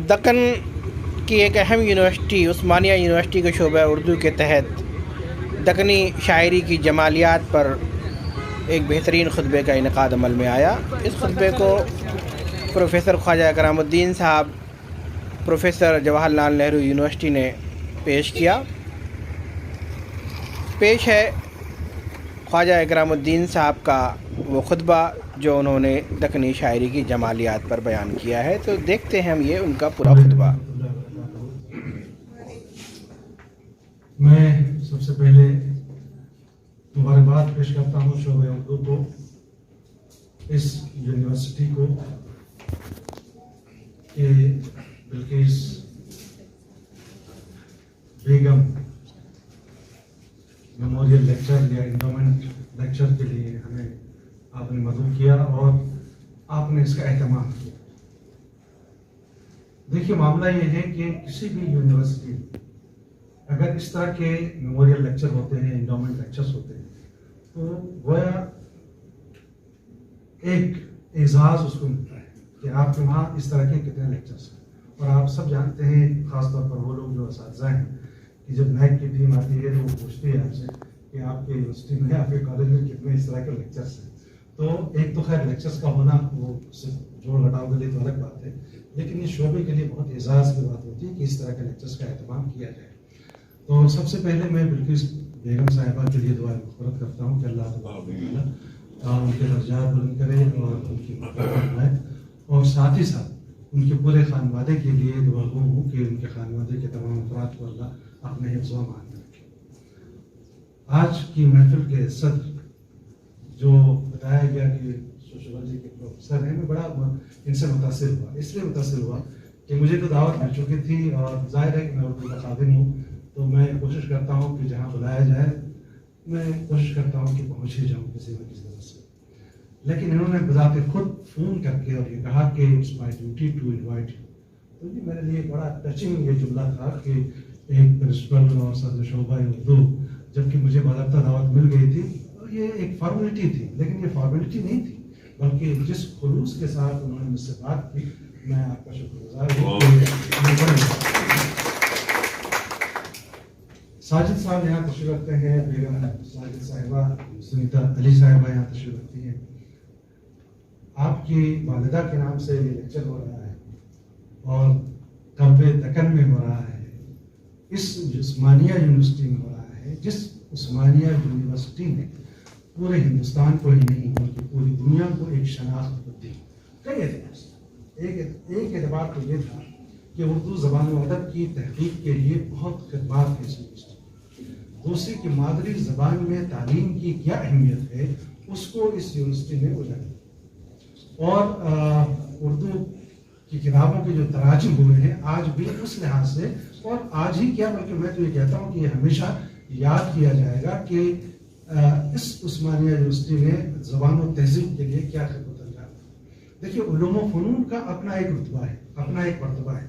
دکن کی ایک اہم یونیورسٹی عثمانیہ یونیورسٹی کے شعبہ اردو کے تحت دکنی شاعری کی جمالیات پر ایک بہترین خطبے کا انعقاد عمل میں آیا۔ اس خطبے کو پروفیسر خواجہ اکرام الدین صاحب پروفیسر جواہر لال نہرو یونیورسٹی نے پیش کیا۔ پیش ہے خواجہ اکرام الدین صاحب کا وہ خطبہ جو انہوں نے دکنی شاعری کی جمالیات پر بیان کیا ہے، تو دیکھتے ہیں ہم یہ ان کا پورا خطبہ۔ میں سب سے پہلے مبارکباد پیش کرتا ہوں شعبہ اردو کو، اس یونیورسٹی کو، کہ بلقیس بیگم میموریل لیکچر یا انڈومنٹ لیکچر کے لیے ہمیں آپ نے مدعو کیا اور آپ نے اس کا اہتمام کیا۔ دیکھیے، معاملہ یہ ہے کہ کسی بھی یونیورسٹی میں اگر اس طرح کے میموریل لیکچر ہوتے ہیں، انڈومنٹ لیکچرز ہوتے ہیں، تو گویا ایک اعزاز اس کو ملتا ہے کہ آپ کے وہاں اس طرح کے کتنے لیکچرز ہیں۔ اور آپ سب جانتے ہیں، خاص طور پر وہ لوگ جو اساتذہ ہیں، کہ جب نیک کی ٹیم آتی ہے تو وہ پوچھتی ہے آپ سے کہ آپ کے یونیورسٹی میں، آپ کے کالج میں کتنے اس طرح کے لیکچرز ہیں۔ تو ایک تو خیر لیکچرز کا ہونا وہ صرف جوڑ گھٹاؤ کے لیے تو الگ بات ہے، لیکن اس شعبے کے لیے بہت اعزاز کی بات ہوتی ہے کہ اس طرح کے لیکچرز کا اہتمام کیا جائے۔ تو سب سے پہلے میں بلقیس بیگم صاحبہ کے لیے دعائیں مغفرت کرتا ہوں کہ اللہ تبارک و تعالیٰ ان کے درجات بلند کرے اور ان کی مغفرت فرمائے، اور ساتھ ہی ساتھ ان کے پورے خانوادے کے لیے دعا گو ہوں کہ ان کے خانوادے کے تمام افراد کو اللہ اپنے حفظ و امان میں رکھے۔ آج کی محفل کے صدر جو بتایا گیا کہ سوشیولوجی کے پروفیسر ہیں، میں بڑا ان سے متاثر ہوا۔ اس لیے متاثر ہوا کہ مجھے تو دعوت مل چکی تھی، اور ظاہر ہے کہ میں اردو کا خادم ہوں، تو میں کوشش کرتا ہوں کہ جہاں بلایا جائے میں کوشش کرتا ہوں کہ پہنچ ہی جاؤں کسی نہ کسی طرح سے۔ لیکن انہوں نے بذات خود فون کر کے اور یہ کہا کہ it's my duty to invite you, تو یہ میرے لیے بڑا ٹچنگ یہ جملہ تھا کہ ایک پرنسپل اور صدر شعبہ اردو، جبکہ مجھے باضابطہ دعوت مل گئی تھی، یہ ایک فارمیلٹی تھی، لیکن یہ فارمیلٹی نہیں تھی، بلکہ جس خلوص کے ساتھ انہوں نے مجھ سے بات کی، میں آپ کا شکر گزار ہوں۔ ساجد صاحب یہاں تشریف رکھتے ہیں، بیگم ساجد صاحبہ، سنیتا علی صاحبہ یہاں تشریف رکھتی ہیں۔ آپ کی والدہ کے نام سے یہ لیکچر ہو رہا ہے اور قلب دکن میں ہو رہا ہے، اس عثمانیہ یونیورسٹی میں ہو رہا ہے، جس عثمانیہ یونیورسٹی نے پورے ہندوستان کو ہی نہیں بلکہ پوری دنیا کو ایک شناخت دی۔ کئی اعتبار سے ایک اعتبار تو یہ تھا کہ اردو زبان و ادب کی تحقیق کے لیے بہت خدمات ہیں اس یونیورسٹی۔ دوسری کہ مادری زبان میں تعلیم کی کیا اہمیت ہے، اس کو اس یونیورسٹی نے اجاگر، اور اردو کی کتابوں کے جو تراجم ہوئے ہیں آج بھی اس لحاظ سے، اور آج ہی کیا بلکہ میں تو یہ کہتا ہوں کہ یہ ہمیشہ یاد کیا جائے گا کہ اس عثمانیہ یونیورسٹی نے زبان و تہذیب کے لیے کیا خدمت انجام دی۔ دیکھیے، علوم و فنون کا اپنا ایک رتبہ ہے، اپنا ایک مرتبہ ہے۔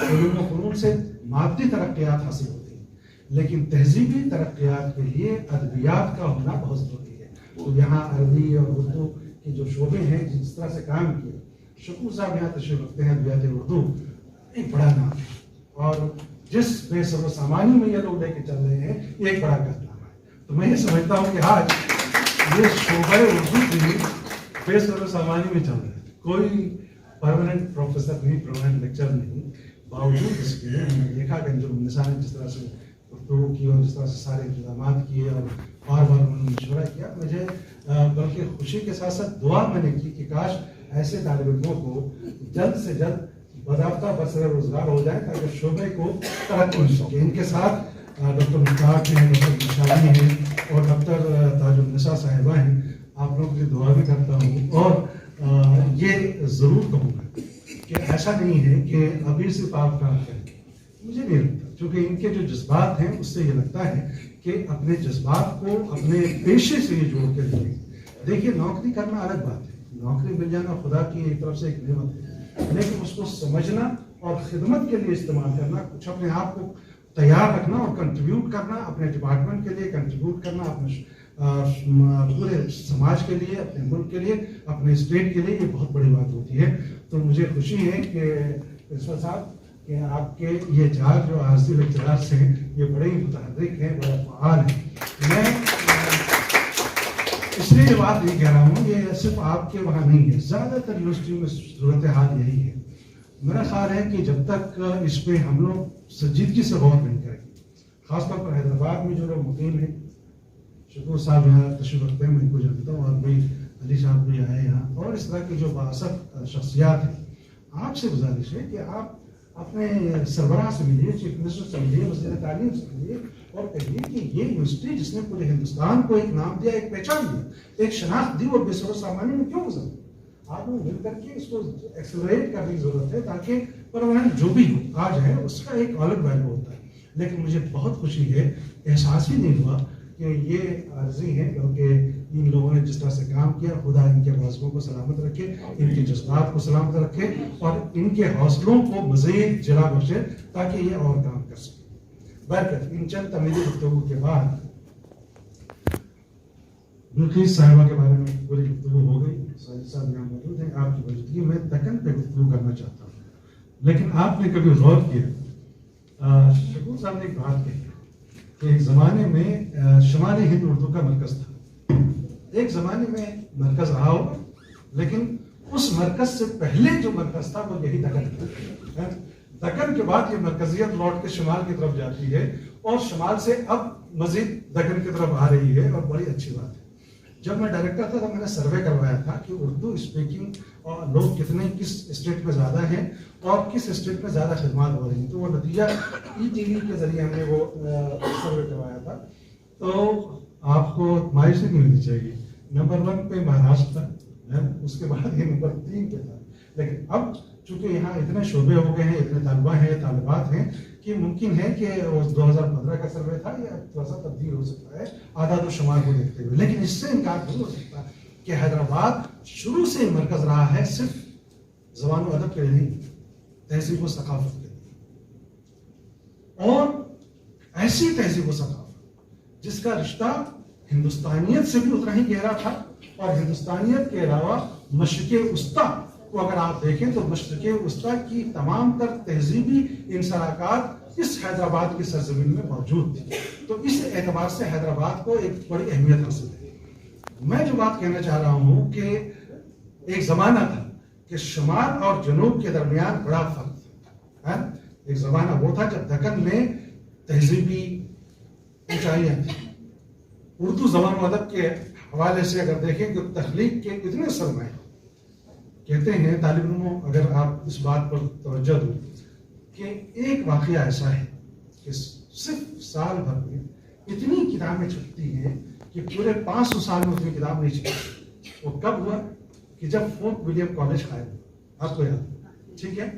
علوم و فنون سے مادی ترقیات حاصل ہوتی ہیں، لیکن تہذیبی ترقیات کے لیے ادبیات کا ہونا بہت ضروری ہے۔ تو یہاں عربی اور اردو کے جو شعبے ہیں جس طرح سے کام کیا، شکور صاحب یہاں تشریف رکھتے ہیں، ادبیات اردو ایک بڑا نام ہے، اور جس بے سر و سامانی میں یہ لوگ لے کے چل رہے ہیں یہ ایک بڑا کارنامہ ہے۔ تو میں یہ سمجھتا ہوں کہ آج یہ شعبہ اردو بھی بے سر و سامانی میں چل رہا ہے، کوئی پرماننٹ پروفیسر نہیں، پرماننٹ لیکچر نہیں، باوجود اس کے ہم نے دیکھا کہ انجم النساء نے جس طرح سے گفتگو کی اور جس طرح سے سارے انتظامات کیے اور بار بار انہوں نے مشورہ کیا، مجھے بلکہ خوشی کے ساتھ ساتھ دعا میں نے کی کہ کاش ایسے طالب علموں کو جلد سے جلد باضابطہ برسر روزگار ہو جائے تاکہ شعبے کو ترقی مل سکے۔ ان کے ساتھ ڈاکٹر مشتاق ہیں، ڈاکٹر مشالی ہیں اور ڈاکٹر تاج النساء صاحبہ ہیں، آپ لوگوں کی دعا بھی کرتا ہوں، اور یہ ضرور کہوں گا کہ ایسا نہیں ہے کہ ابھی صرف آپ کام کریں، مجھے نہیں لگتا، چونکہ ان کے جو جذبات ہیں اس سے یہ لگتا ہے کہ اپنے جذبات کو اپنے پیشے سے یہ جوڑ کے رکھیں۔ دیکھیے، نوکری کرنا الگ بات ہے، نوکری مل جانا خدا کی ایک طرف سے ایک نعمت ہے، لیکن اس کو سمجھنا اور خدمت کے لیے استعمال کرنا، کچھ اپنے آپ کو تیار رکھنا اور کنٹریبیوٹ کرنا، اپنے ڈپارٹمنٹ کے لیے کنٹریبیوٹ کرنا، اپنے پورے سماج کے لیے، اپنے ملک کے لیے، اپنے اسٹیٹ کے لیے، یہ بہت بڑی بات ہوتی ہے۔ تو مجھے خوشی ہے کہ پرنسپل صاحب کہ آپ کے یہ 4 جو عارضی لیکچرارس ہیں یہ بڑے ہی متحرک ہیں، بڑے فعال ہیں. میں اس لیے یہ بات نہیں کہہ رہا ہوں، یہ صرف آپ کے وہاں نہیں ہے، زیادہ تر یونیورسٹیوں میں صورتحال یہی ہے. میرا خیال ہے کہ جب تک اس پہ ہم لوگ سنجیدگی سے غور نہیں کریں گے، خاص طور پر حیدرآباد میں جو لوگ مقیم ہیں، شکور صاحب یہاں تشریف رکھتے ہیں، میں ان کو جانتا ہوں، اور بھی علی صاحب بھی آئے یہاں، اور اس طرح کی جو بااثر شخصیات ہیں، آپ سے گزارش ہے کہ آپ اپنے سربراہ سے ملیے، چیف منسٹر سے ملیے، وزیر تعلیم سے ملیے، اور کہیے کہ یہ یونیورسٹی جس نے پورے ہندوستان کو ایک نام دیا، ایک پہچان دیا، ایک شناخت دی، وہ بے سر و سامانی میں کیوں گزر؟ آپ لوگ مل کر کے اس کو ایکسلریٹ کرنے کی ضرورت ہے تاکہ پرماننٹ جو بھی ہو آج ہے اس کا ایک الگ ویلیو ہوتا ہے. لیکن مجھے بہت خوشی ہے، احساس ہی نہیں ہوا کہ یہ عارضی ہیں، کیونکہ ان لوگوں نے جس طرح سے کام کیا، خدا ان کے حوصلوں کو سلامت رکھے، ان کے جذبات کو سلامت رکھے، اور ان کے حوصلوں کو مزید جلا بخشے تاکہ یہ اور کام کر سکے. برکت ان چند تمیزی گفتگو کے بعد بلقیس صاحبہ کے بارے میں پوری گفتگو ہو گئی. ساجد صاحب یہاں موجود ہیں، آپ کی موجودگی میں دکن پہ گفتگو کرنا چاہتا ہوں. لیکن آپ نے کبھی غور کیا، شکور صاحب نے ایک بات کہی کہ ایک زمانے میں شمالی ہند اردو کا مرکز تھا. ایک زمانے میں مرکز رہا ہوگا، لیکن اس مرکز سے پہلے جو مرکز تھا وہ یہی دکن تھا. دکن کے بعد یہ مرکزیت لوٹ کے شمال کی طرف جاتی ہے، اور شمال سے اب مزید دکن کی طرف آ رہی ہے، اور بڑی اچھی بات ہے. جب میں ڈائریکٹر تھا تو میں نے سروے کروایا تھا کہ اردو اسپیکنگ اور لوگ کتنے کس اسٹیٹ میں زیادہ ہیں اور کس اسٹیٹ میں زیادہ خدمات ہو رہی ہیں. تو وہ نتیجہ ETV کے ذریعے ہم نے وہ سروے کروایا تھا. تو آپ کو مایوسی نہیں ہونی چاہیے. نمبر 1 پہ مہاراشٹر تھا، اس کے بعد یہ نمبر 3 پہ تھا. لیکن اب چونکہ یہاں اتنے شعبے ہو گئے ہیں، اتنے طالبہ ہیں، طالبات ہیں، کہ ممکن ہے کہ 2015 کا سروے تھا، یا تھوڑا سا تبدیل ہو سکتا ہے اعداد و شمار کو دیکھتے ہوئے. لیکن اس سے انکار نہیں ہو سکتا کہ حیدرآباد شروع سے مرکز رہا ہے، صرف زبان و ادب کے لیے نہیں، تہذیب و ثقافت کے لیے. اور ایسی تہذیب و ثقافت جس کا رشتہ ہندوستانیت سے بھی اتنا ہی گہرا تھا، اور ہندوستانیت کے علاوہ مشرق وسطیٰ کو اگر آپ دیکھیں تو مشرق وسطیٰ کی تمام تر تہذیبی انسلاکات اس حیدرآباد کی سرزمین میں موجود تھی. تو اس اعتبار سے حیدرآباد کو ایک بڑی اہمیت حاصل ہے. میں جو بات کہنا چاہ رہا ہوں کہ ایک زمانہ تھا کہ شمال اور جنوب کے درمیان بڑا فرق تھا. ایک زمانہ وہ تھا جب دکن میں تہذیبی اونچائیاں تھیں. اردو زبان و ادب کے حوالے سے اگر دیکھیں کہ تخلیق کے اتنے سرمایہ، کہتے ہیں طالب علموں، اگر آپ اس بات پر توجہ دو کہ ایک واقعہ ایسا ہے کہ صرف سال بھر میں اتنی کتابیں چھپتی ہیں کہ پورے 500 سال میں اتنی کتاب نہیں چھپتی. وہ کب ہوا؟ کہ جب فورٹ ولیم کالج قائم ہوا. آپ کو یاد؟ ٹھیک ہے.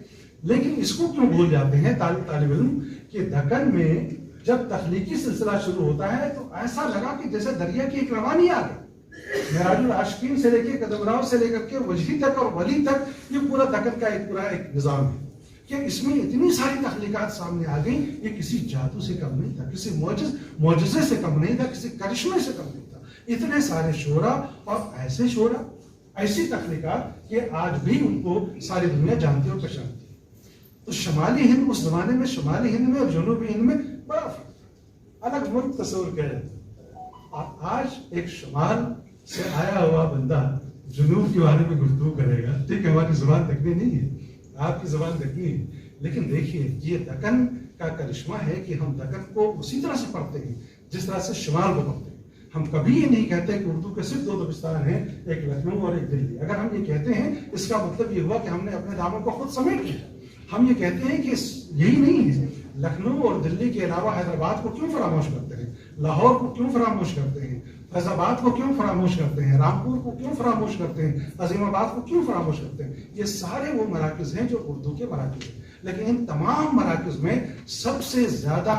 لیکن اس کو کیوں بھول جاتے ہیں طالب علم کہ دکن میں جب تخلیقی سلسلہ شروع ہوتا ہے تو ایسا لگا کہ جیسے دریا کی ایک روانی آ گئی. معراج العاشقین سے لے کے قدمراؤ سے لے کر کے وجہی تک اور ولی تک، یہ پورا دکن کا ایک پورا ایک نظام ہے کہ اس میں اتنی ساری تخلیقات سامنے آ گئیں. یہ کسی جادو سے کم نہیں تھا، کسی معجزے سے کم نہیں تھا، کسی کرشمے سے کم نہیں تھا. اتنے سارے شعرا اور ایسے شعرا، ایسی تخلیقات کہ آج بھی ان کو ساری دنیا جانتی اور پہچانتی ہے. تو شمالی ہند اس زمانے میں، شمالی ہند میں اور جنوبی ہند میں بڑا فرق، الگ ملک تصور کیا جاتا ہے. آج ایک شمال سے آیا ہوا بندہ جنوب کے بارے میں گفتگو کرے گا. ٹھیک ہے، ہماری زبان دکنی نہیں ہے، آپ کی زبان دکنی ہے، لیکن دیکھیے یہ دکن کا کرشمہ ہے کہ ہم دکن کو اسی طرح سے پڑھتے ہیں جس طرح سے شمال کو پڑھتے ہیں. ہم کبھی یہ نہیں کہتے کہ اردو کے صرف 2 دبستان ہیں، ایک لکھنؤ اور ایک دلی. اگر ہم یہ کہتے ہیں اس کا مطلب یہ ہوا کہ ہم نے اپنے داموں کو خود سمیٹ لیا. ہم یہ کہتے ہیں کہ یہی نہیں ہے، لکھنؤ اور دلی کے علاوہ حیدرآباد کو کیوں فراموش کرتے ہیں، لاہور کو کیوں فراموش کرتے ہیں، فیض آباد کو کیوں فراموش کرتے ہیں، رامپور کو کیوں فراموش کرتے ہیں، عظیم آباد کو کیوں فراموش کرتے ہیں. یہ سارے وہ مراکز ہیں جو اردو کے مراکز ہیں. لیکن ان تمام مراکز میں سب سے زیادہ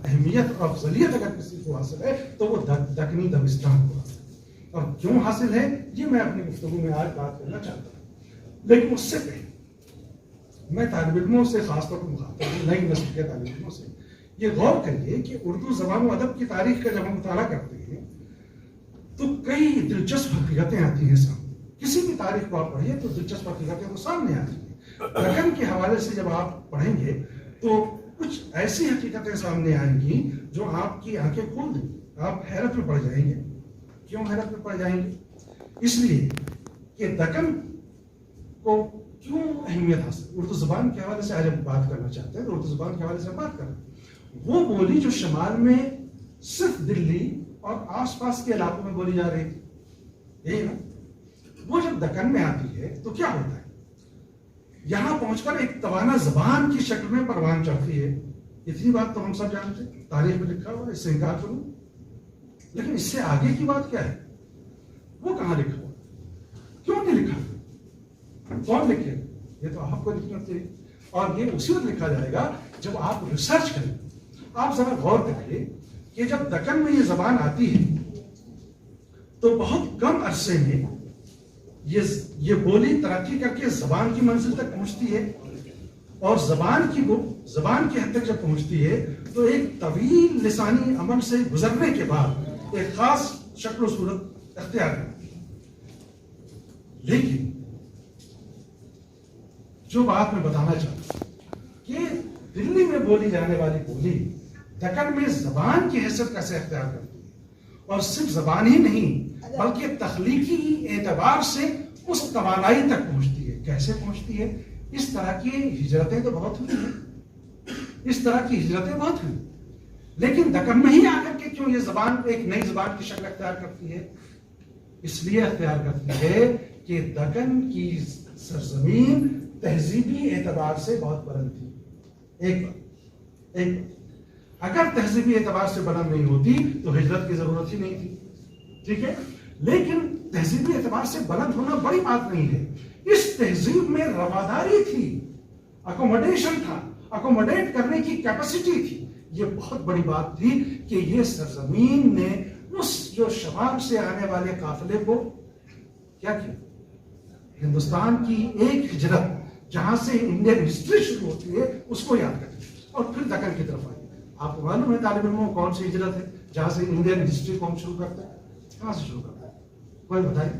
اہمیت اور افضلیت اگر کسی کو حاصل ہے تو وہ دکنی دبستان کو حاصل ہے. اور کیوں حاصل ہے یہ میں اپنی گفتگو میں آج بات کرنا چاہتا ہوں. لیکن اس سے پہلے میں طالب علموں سے، خاص طور پر مخاطب ہوں نئی نسل کے طالب علموں سے، یہ غور کریے کہ اردو زبان و ادب کی تاریخ کا جب ہم مطالعہ کرتے ہیں تو کئی دلچسپ حقیقتیں آتی ہیں سامنے. کسی بھی تاریخ کو آپ پڑھیے تو دلچسپ حقیقتیں تو سامنے آتی ہیں. دکن کے حوالے سے جب آپ پڑھیں گے تو کچھ ایسی حقیقتیں سامنے آئیں گی جو آپ کی آنکھیں کھول دیں گی, آپ حیرت میں پڑ جائیں گے. کیوں حیرت میں پڑ جائیں گے؟ اس لیے کہ دکن کو کیوں اہمیت حاصل. اردو زبان کے حوالے سے آج ہم بات کرنا چاہتے ہیں, تو اردو زبان کے حوالے سے ہم بات کریں. وہ بولی جو شمال میں صرف دلی اور آس پاس کے علاقوں میں بولی جا رہی تھی, یہی نا, وہ جب دکن میں آتی ہے تو کیا ہوتا ہے, یہاں پہنچ کر ایک توانا زبان کی شکل میں پروان چڑھتی ہے. اتنی بات تو ہم سب جانتے ہیں, تاریخ میں لکھا ہوا, اس سے انکار کروں. لیکن اس سے آگے کی بات کیا ہے, وہ کہاں لکھا ہوا, کیوں نہیں لکھا, کون لکھے, یہ تو آپ کو لکھنا چاہیے. اور یہ اسی وقت لکھا جائے گا جب آپ ریسرچ کریں. آپ ذرا غور کریے کہ جب دکن میں یہ زبان آتی ہے تو بہت کم عرصے میں یہ بولی ترقی کر کے زبان کی منزل تک پہنچتی ہے, اور زبان کی حد تک جب پہنچتی ہے تو ایک طویل لسانی عمل سے گزرنے کے بعد ایک خاص شکل و صورت اختیار کرتی ہے. لیکن جو بات میں بتانا چاہتا ہوں کہ دلی میں بولی جانے والی بولی دکن میں زبان کی حیثیت کیسے اختیار کرتی ہے, اور صرف زبان ہی نہیں بلکہ تخلیقی اعتبار سے اس توانائی تک پہنچتی ہے. کیسے پہنچتی ہے؟ اس طرح کی ہجرتیں تو بہت ہوئی ہیں, لیکن دکن میں ہی آ کر کے کیوں یہ زبان ایک نئی زبان کی شکل اختیار کرتی ہے؟ اس لیے اختیار کرتی ہے کہ دکن کی سرزمین تہذیبی اعتبار سے بہت بلند تھی. ایک اگر تہذیبی اعتبار سے بلند نہیں ہوتی تو ہجرت کی ضرورت ہی نہیں تھی, ٹھیک ہے. لیکن تہذیبی اعتبار سے بلند ہونا بڑی بات نہیں ہے. اس تہذیب میں رواداری تھی, اکوموڈیشن تھا, اکوموڈیٹ کرنے کی کیپیسٹی تھی. یہ بہت بڑی بات تھی کہ یہ سرزمین نے اس جو شمال سے آنے والے قافلے کو کیا کیا, ہندوستان کی ایک ہجرت جہاں سے انڈین ہسٹری شروع ہوتی ہے اس کو یاد کریں, اور پھر دکن کی طرف آئی. آپ کو معلوم ہے طالب علموں کون سی ہجرت ہے جہاں سے انڈین ہسٹری کو ہم شروع کرتے ہیں, کہاں سے شروع کرتے ہیں, کوئی بتائیے,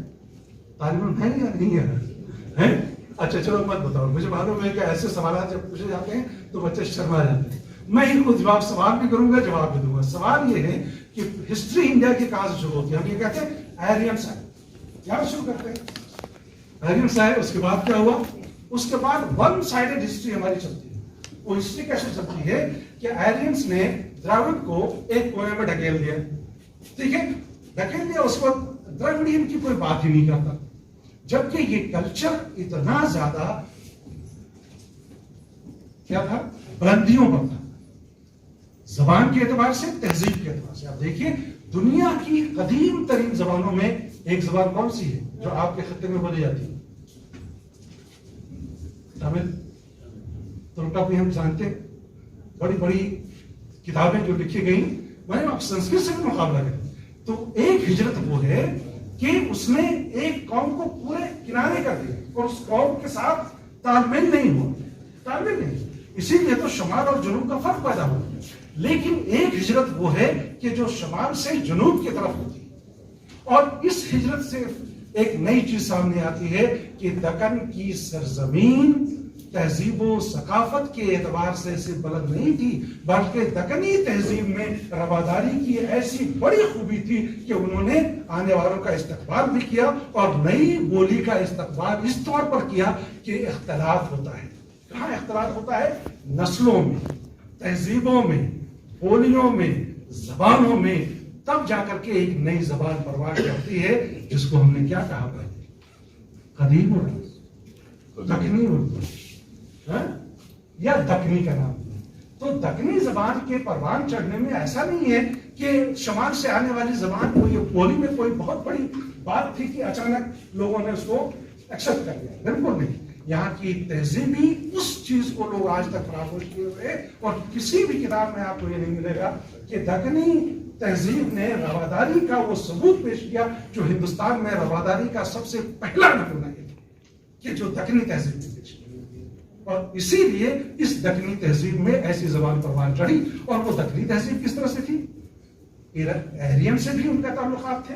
طالب علم ہے یا نہیں ہے؟ اچھا چلو مت بتاؤ, مجھے معلوم ہے کہ ایسے سوالات جب پوچھے جاتے ہیں تو بچے شرما جاتے ہیں. میں ہی خود سوال بھی کروں گا, جواب بھی دوں گا. سوال یہ ہے کہ ہسٹری انڈیا کی کہاں سے شروع ہوتی ہے؟ ہم یہ کہتے ہیں آرین سائڈ, کیا شروع کرتے ہیں آرین سائڈ. اس کے بعد کیا ہوا, اس کے بعد ون سائڈڈ ہسٹری ہماری چلتی ہے. وہ ہسٹری کیسے چلتی ہے کہ آرینس نے دراوڑ کو ایک کونے میں ڈھکیل دیا, ٹھیک ہے, ڈھکیل دیا. اس وقت دراوڑین کی کوئی بات ہی نہیں کرتا, جبکہ یہ کلچر اتنا زیادہ کیا تھا, بلندیوں پر تھا, زبان کے اعتبار سے, تہذیب کے اعتبار سے. آپ دیکھیے دنیا کی قدیم ترین زبانوں میں ایک زبان کون سی ہے جو آپ کے خطے میں بولی جاتی ہے؟ تمل. ترکا بھی ہم جانتے ہیں, بڑی بڑی کتابیں جو لکھی گئی, میں نے سنسکرت سے بھی مقابلہ کریں تو ایک ہجرت وہ ہے کہ اس نے ایک قوم کو پورے کنارے کر دیا اور اس قوم کے ساتھ تال میل نہیں ہوا, تال میل نہیں. اسی لیے تو شمال اور جنوب کا فرق پیدا ہوا. لیکن ایک ہجرت وہ ہے کہ جو شمال سے جنوب کی طرف ہوتی ہے, اور اس ہجرت سے ایک نئی چیز سامنے آتی ہے کہ دکن کی سرزمین تہذیب و ثقافت کے اعتبار سے صرف بلند نہیں تھی, بلکہ دکنی تہذیب میں رواداری کی ایسی بڑی خوبی تھی کہ انہوں نے آنے والوں کا استقبال بھی کیا, اور نئی بولی کا استقبال اس طور پر کیا کہ اختلاف ہوتا ہے. کہاں اختلاف ہوتا ہے؟ نسلوں میں, تہذیبوں میں, بولیوں میں, زبانوں میں. تب جا کر کے ایک نئی زبان پروان کرتی ہے جس کو ہم نے کیا کہا پہلے, قدیم اردو, دکنی اردو یا دکنی کا نام. تو دکنی زبان کے پروان چڑھنے میں ایسا نہیں ہے کہ شمال سے آنے والی زبان کو یہ بولی میں کوئی بہت بڑی بات تھی کہ اچانک لوگوں نے اس کو ایکسپٹ کر لیا. بالکل نہیں. یہاں کی تہذیبی اس چیز کو لوگ آج تک فراموش کیے ہوئے, اور کسی بھی کتاب میں آپ کو یہ نہیں ملے گا کہ دکنی تہذیب نے رواداری کا وہ ثبوت پیش کیا جو ہندوستان میں رواداری کا سب سے پہلا نمونہ ہے کہ جو دکنی تہذیب نے پیش کیا. اور اسی لیے اس دکنی تہذیب میں ایسی زبان پروان چڑھی. اور وہ دکنی تہذیب کس طرح سے تھی؟ ایرین سے بھی ان کا تعلقات تھے,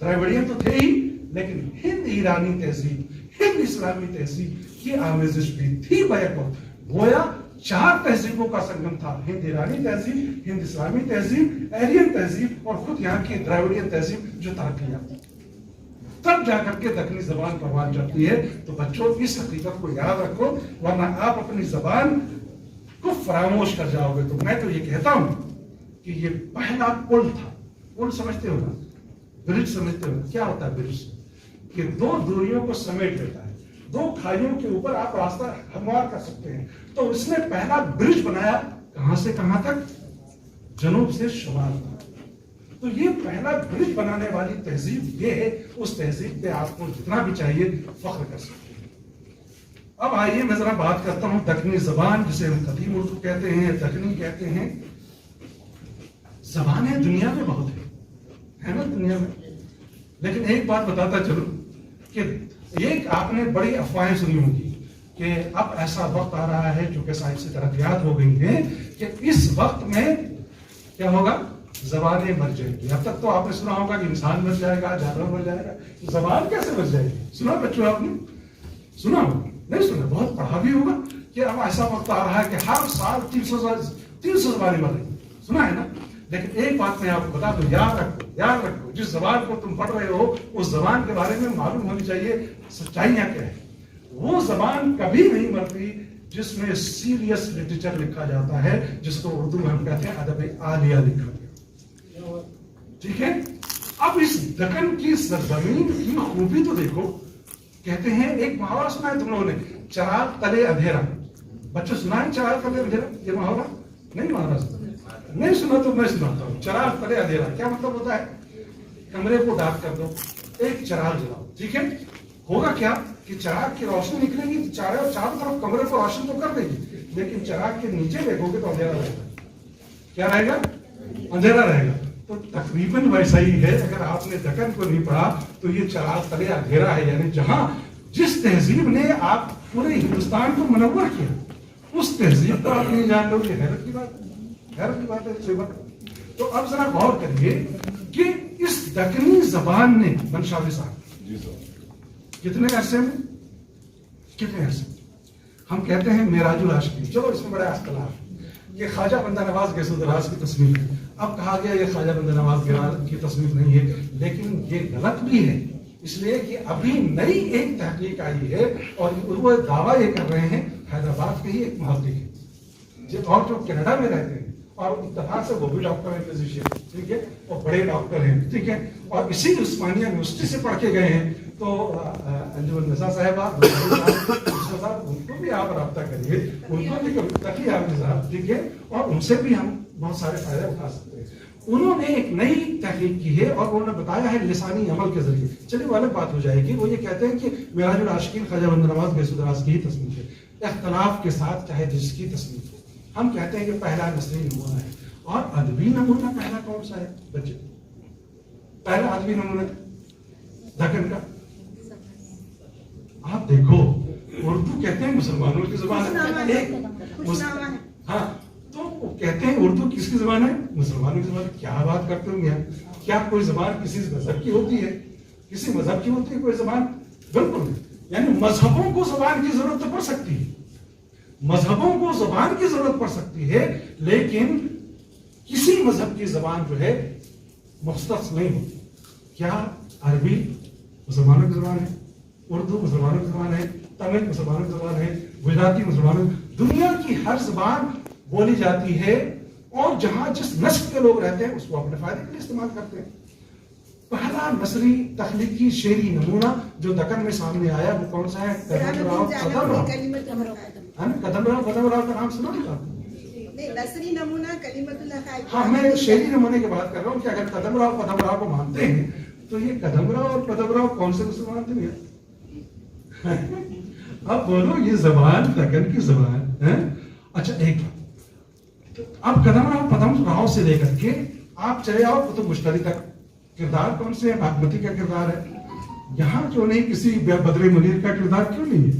دراوڑین تو تھے ہی, لیکن ہند ایرانی تہذیب, ہند اسلامی تہذیب کی آمیزش بھی تھی بیک وقت. گویا 4 تہذیبوں کا سنگم تھا، ہند ایرانی تہذیب، ہند اسلامی تہذیب، ایرین تہذیب اور خود یہاں کی ڈراویڈین تہذیب جو ترقی یافتہ، تب جا کر کے دکنی زبان پروان چڑھتی ہے۔ تو بچوں اس حقیقت کو یاد رکھو، ورنہ آپ اپنی زبان کو فراموش کر جاؤ گے۔ تو میں تو یہ کہتا ہوں کہ یہ پہلا پل تھا۔ پل سمجھتے ہو نا، برج سمجھتے ہو نا، کیا ہوتا ہے برج؟ کہ 2 دوریوں کو سمیٹ لیتا ہے، 2 کھائیوں کے اوپر آپ راستہ ہموار کر سکتے ہیں۔ تو اس نے پہلا برج بنایا، کہاں سے کہاں تک؟ جنوب سے شمال تک۔ تو یہ پہلا برج بنانے والی تہذیب یہ ہے، اس تہذیب پہ آپ کو جتنا بھی چاہیے فخر کر سکتے ہیں۔ اب آئیے میں ذرا بات کرتا ہوں دکنی زبان، جسے ہم قدیم اردو کہتے ہیں، دکنی کہتے ہیں۔ زبانیں دنیا میں بہت ہیں نا دنیا میں، لیکن ایک بات بتاتا چلوں کہ ایک آپ نے بڑی افواہیں سنی ہوں گی کہ اب ایسا وقت آ رہا ہے، چونکہ سائنسی ترقیات ہو گئی ہیں، کہ اس وقت میں کیا ہوگا؟ زبانیں مر جائیں گی۔ اب تک تو آپ نے سنا ہوگا کہ انسان مر جائے گا، جانور مر جائے گا، زبان کیسے مر جائے گی؟ سنا بچوں آپ نے؟ سنا ہوگا؟ نہیں سنا؟ بہت پڑھا بھی ہوگا کہ اب ایسا وقت آ رہا ہے کہ ہر سال 300 زبانیں مر رہی ہیں، سنا ہے نا؟ لیکن ایک بات میں آپ کو بتا دوں، یاد رکھو، جس زبان کو تم پڑھ رہے ہو اس زبان کے بارے میں معلوم ہونی چاہیے سچائیاں کیا ہے۔ وہ زبان کبھی نہیں مرتی جس میں سیریس لٹریچر لکھا جاتا ہے، جس کو اردو میں ہم کہتے ہیں ادب عالیہ لکھا گیا، ٹھیک ہے؟ اب اس دکن کی سرزمین کی خوبی تو دیکھو، کہتے ہیں ایک محاورہ سنا ہے تم لوگوں نے، چراغ تلے اندھیرا۔ بچوں سنا ہے چراغ تلے اندھیرا؟ یہ محاورہ نہیں، محاورہ نہیں سنا تو میں سناتا ہوں۔ چراغ تلے اندھیرا کیا مطلب ہوتا ہے؟ کمرے کو ڈارک کر دو، ایک چراغ جلاؤ، ٹھیک ہے؟ ہوگا کیا کہ چراغ کی روشنی نکلے گی، چاروں طرف کمرے کو روشن تو کر دے گی، لیکن چراغ کے نیچے دیکھو گے تو اندھیرا رہے گا۔ کیا رہے گا؟ اندھیرا رہے گا۔ تو تقریباً ویسا ہی ہے، اگر آپ نے دکن کو نہیں پڑھا تو یہ چراغ تلے اندھیرا ہے، یعنی جہاں جس تہذیب نے آپ پورے ہندوستان کو منور کیا، اس تہذیب کو آپ نہیں جان لو گے، حیرت کی بات ہے، حیرت کی بات ہے۔ تو اب ذرا غور کریے کہ اس دکنی زبان نے بنشاوی صاحب کتنے عرصے میں ہم کہتے ہیں معراج العاشقین، چلو اس میں بڑا اختلاف، یہ خواجہ بندہ نواز گیسو دراز کی تصنیف ہے۔ اب کہا گیا یہ خواجہ بندہ نواز کی تصنیف نہیں ہے، لیکن یہ غلط بھی ہے، اس لیے کہ ابھی نئی ایک تحقیق آئی ہے اور وہ دعویٰ یہ کر رہے ہیں، حیدرآباد کے ہی ایک محقق ہے اور جو کینیڈا میں رہتے ہیں، اور اتفاق سے وہ بھی ڈاکٹر ہیں، فزیشین، ٹھیک ہے، اور بڑے ڈاکٹر ہیں، ٹھیک ہے، اور اسی عثمانیہ یونیورسٹی سے پڑھ کے گئے ہیں۔ تو انجمن نساء صاحبہ، ان کو بھی آپ رابطہ کریے، ان کو بھی تقی آپ صاحب، ٹھیک ہے، اور ان سے بھی ہم بہت سارے فائدے اٹھا سکتے ہیں۔ انہوں نے ایک نئی تحقیق کی ہے اور انہوں نے بتایا ہے لسانی عمل کے ذریعے۔ چلیے وہ الگ بات ہو جائے گی، وہ یہ کہتے ہیں کہ معراج العاشقین خواجہ بندہ نواز گیسو دراز کی ہی تصنیف ہے، اختلاف کے ساتھ چاہے جس کی تصنیف ہو۔ ہم کہتے ہیں کہ پہلا نثری نمونہ ہے، اور ادبی نمونہ پہلا کون سا ہے بچے؟ پہلا ادبی نمونہ دکن کا آپ دیکھو، اردو کہتے ہیں مسلمانوں کی زبان ہے، ہاں تو وہ کہتے ہیں اردو کس کی زبان ہے؟ مسلمانوں کی زبان۔ کیا بات کرتے ہوں گے؟ کیا کوئی زبان کسی مذہب کی ہوتی ہے؟ کسی مذہب کی ہوتی ہے کوئی زبان؟ بالکل نہیں۔ یعنی مذہبوں کو زبان کی ضرورت تو پڑ سکتی ہے، مذہبوں کو زبان کی ضرورت پڑ سکتی ہے، لیکن کسی مذہب کی زبان جو ہے مختص نہیں ہوتی۔ کیا عربی مسلمانوں کی زبان ہے؟ اردو مسلمانوں کی زبان ہے؟ تمل مسلمانوں کی زبان ہے؟ گجراتی مسلمانوں؟ دنیا کی ہر زبان بولی جاتی ہے، اور جہاں جس نسل کے لوگ رہتے ہیں اس کو اپنے فائدے کے لیے استعمال کرتے ہیں۔ پہلا نثری تخلیقی شعری نمونہ جو دکن میں سامنے آیا وہ کون سا ہے؟ قدم راؤ قدم راؤ کا نام سنا ہوگا؟ نثری نمونہ کلمت اللہ خیر۔ ہاں میں شعری نمونے کی بات کر رہا ہوں کہ اگر قدم راؤ کو مانتے ہیں تو یہ قدم راؤ اور قدم راؤ کون سے مسلمان تھے؟ اب بولو یہ زبان دکن کی زبان ہے۔ اچھا ایک بات، اب قدم راؤ سے لے کر کے آپ چلے آؤ قطب مشتری تک، کردار کون سے ہیں؟ باغمتی کا کردار ہے، یہاں کیوں نہیں کسی بدر منیر کا کردار کیوں نہیں ہے؟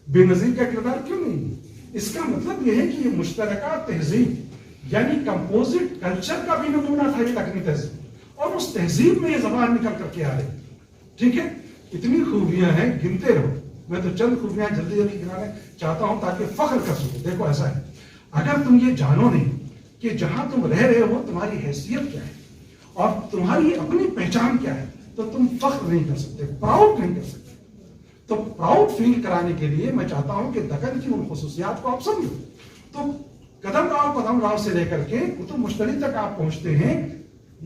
بے نظیر کا کردار کیوں نہیں ہے؟ اس کا مطلب یہ ہے کہ یہ مشترکہ تہذیب یعنی کمپوزٹ کلچر کا بھی نمونہ تھا یہ دکنی تہذیب، اور اس تہذیب میں یہ زبان نکل کر کے آ رہی، ٹھیک ہے۔ اتنی خوبیاں ہیں، گنتے رہو، میں تو چند خوبیاں جلدی گنانا چاہتا ہوں تاکہ فخر کر سکوں۔ دیکھو ایسا ہے اگر تم یہ جانو نہیں کہ جہاں تم رہ رہے ہو تمہاری حیثیت کیا ہے اور تمہاری اپنی پہچان کیا ہے تو تم فخر نہیں کر سکتے, پراؤڈ نہیں کر سکتے. تو پراؤڈ فیل کرانے کے لیے میں چاہتا ہوں کہ دکن کی ان خصوصیات کو آپ سمجھو. تو قدم راؤ سے لے کر کے قطب مشتری تک آپ پہنچتے ہیں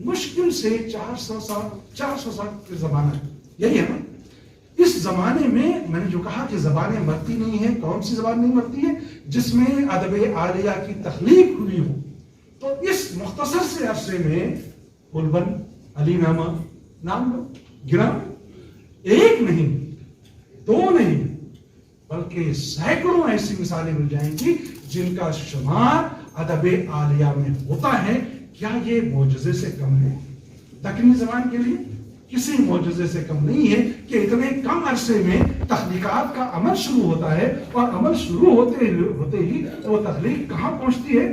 مشکل سے 400 سال کے زمانہ, یہی ہے نا. اس زمانے میں نے جو کہا کہ زبانیں مرتی نہیں ہیں, کون سی زبان نہیں مرتی ہے؟ جس میں ادب عالیہ کی تخلیق ہوئی ہو. تو اس مختصر سے عرصے میں بلبل, علی نامہ, نام گرا, ایک نہیں, دو نہیں, بلکہ سینکڑوں ایسی مثالیں مل جائیں گی جن کا شمار ادب عالیہ میں ہوتا ہے. کیا یہ معجزے سے کم ہے؟ دکنی زبان کے لیے کسی معجزے سے کم نہیں ہے کہ اتنے کم عرصے میں تخلیقات کا عمل شروع ہوتا ہے, اور عمل شروع ہوتے ہی وہ تخلیق کہاں پہنچتی ہے؟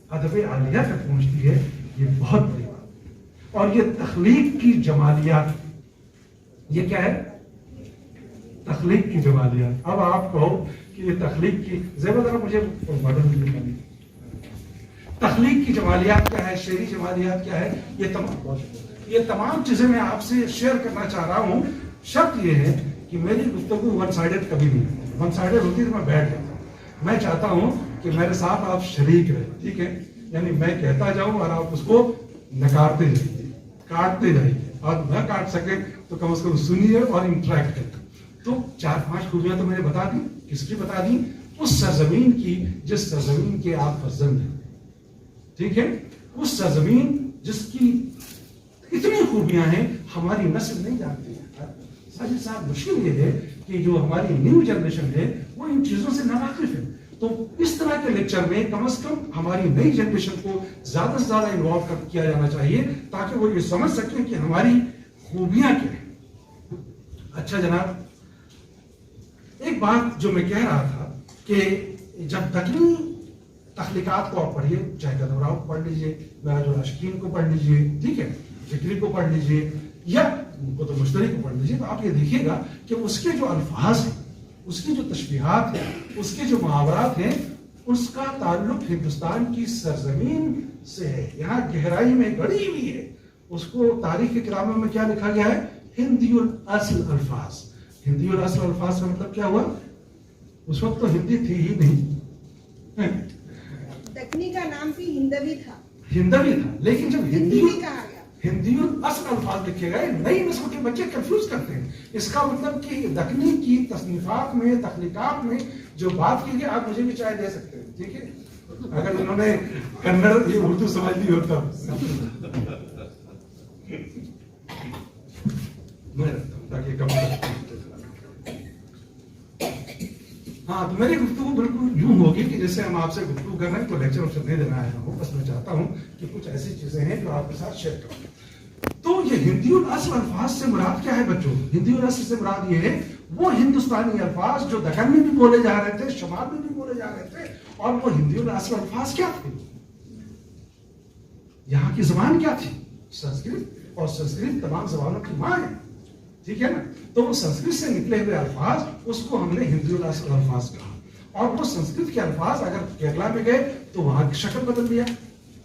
ادب عالیہ تک پہنچتی ہے. یہ بہت بڑی بات ہے. اور یہ تخلیق کی جمالیات, یہ کیا ہے؟ تخلیق کی جمالیات. اب آپ کہو کہ یہ تخلیق کی مجھے تخلیق کی جمالیات کیا ہے, شعری جمالیات کیا ہے, یہ تمام چیزیں میں آپ سے شیئر کرنا چاہ رہا ہوں. شرط یہ ہے کہ میری گفتگو ون سائیڈڈ کبھی نہیں ہوتی. ون سائیڈڈ ہوتی تو میں بیٹھ جاتا ہوں. میں چاہتا ہوں کہ میرے ساتھ آپ شریک رہیں, ٹھیک ہے؟ یعنی میں کہتا جاؤں اور آپ اس کو نکارتے جائیے, کاٹتے جائیے, اور نہ کاٹ سکے تو کم از کم سنیے اور انٹریکٹ کریں. تو 4-5 خوبیاں تو میں نے بتا دی. کس کی بتا دی؟ اس سرزمین کی جس سرزمین کے آپ فرزند ہیں, ٹھیک ہے؟ اس سرزمین جس کی اتنی خوبیاں ہیں ہماری نسل نہیں جانتی ہے. ساجد صاحب, مشکل یہ ہے کہ جو ہماری نیو جنریشن ہے وہ ان چیزوں سے ناواقف ہے. تو اس طرح کے لیکچر میں کم از کم ہماری نئی جنریشن کو زیادہ سے زیادہ انوالو کیا جانا چاہیے تاکہ وہ یہ سمجھ سکیں کہ ہماری خوبیاں کیا ہیں. اچھا جناب, ایک بات جو میں کہہ رہا تھا کہ جب دکنی تخلیقات کو آپ پڑھیے, چاہے قدم راؤ کو پڑھ لیجیے, میراج العاشقین کو پڑھ لیجیے, ٹھیک ہے, فکری کو پڑھ لیجیے, یا قطب مشتری کو پڑھ لیجیے, تو آپ یہ دیکھیے گا کہ اس کے جو الفاظ ہیں, اس کی جو تشبیہات ہیں, اس کے جو محاورات ہیں, اس کا تعلق ہندوستان کی سرزمین سے ہے. یہاں گہرائی میں گڑی ہوئی ہے. اس کو تاریخ کے کتابوں میں کیا لکھا گیا ہے؟ ہندی الاصل الفاظ. ہندی الاصل الفاظ کا مطلب کیا ہوا؟ اس وقت تو ہندی تھی ہی نہیں. دکنی کا نام بھی ہندوی تھا, لیکن جب ہندی بھی کہا گیا. ہندی الاصل الفاظ لکھے گئے, نئی نسل کے بچے کنفیوز کرتے ہیں. اس کا مطلب کہ دکنی کی تصنیفات میں, تخلیقات میں جو بات کی گئی, آپ مجھے بھی چائے دے سکتے ہیں, ٹھیک ہے, اگر انہوں نے کنڑ یہ اردو سمجھ لی ہوتا. میں رکھتا ہوں تاکہ کم. ہاں, تو میری گفتگو بالکل یوں ہوگی کہ جیسے ہم آپ سے گفتگو کر رہے ہیں تو لیکچر نہیں دینا آیا ہوں. بس میں چاہتا ہوں کہ کچھ ایسی چیزیں ہیں جو آپ کے ساتھ شیئر کروں. تو یہ ہندی الاصل الفاظ سے مراد کیا ہے بچوں؟ ہندی الاصل سے مراد یہ ہے وہ ہندوستانی الفاظ جو دکن میں بھی بولے جا رہے تھے, شمال میں بھی بولے جا رہے تھے. اور وہ ہندی الاصل الفاظ کیا تھے؟ یہاں کی زبان کیا تھی؟ سنسکرت. اور سنسکرت تمام زبانوں کی ماں ہے, ٹھیک ہے نا. تو وہ سنسکرت سے نکلے ہوئے الفاظ, اس کو ہم نے ہندی الاصل الفاظ کہا. اور وہ سنسکرت کے الفاظ اگر کیرلا میں گئے تو وہاں کی شکل بدل دیا,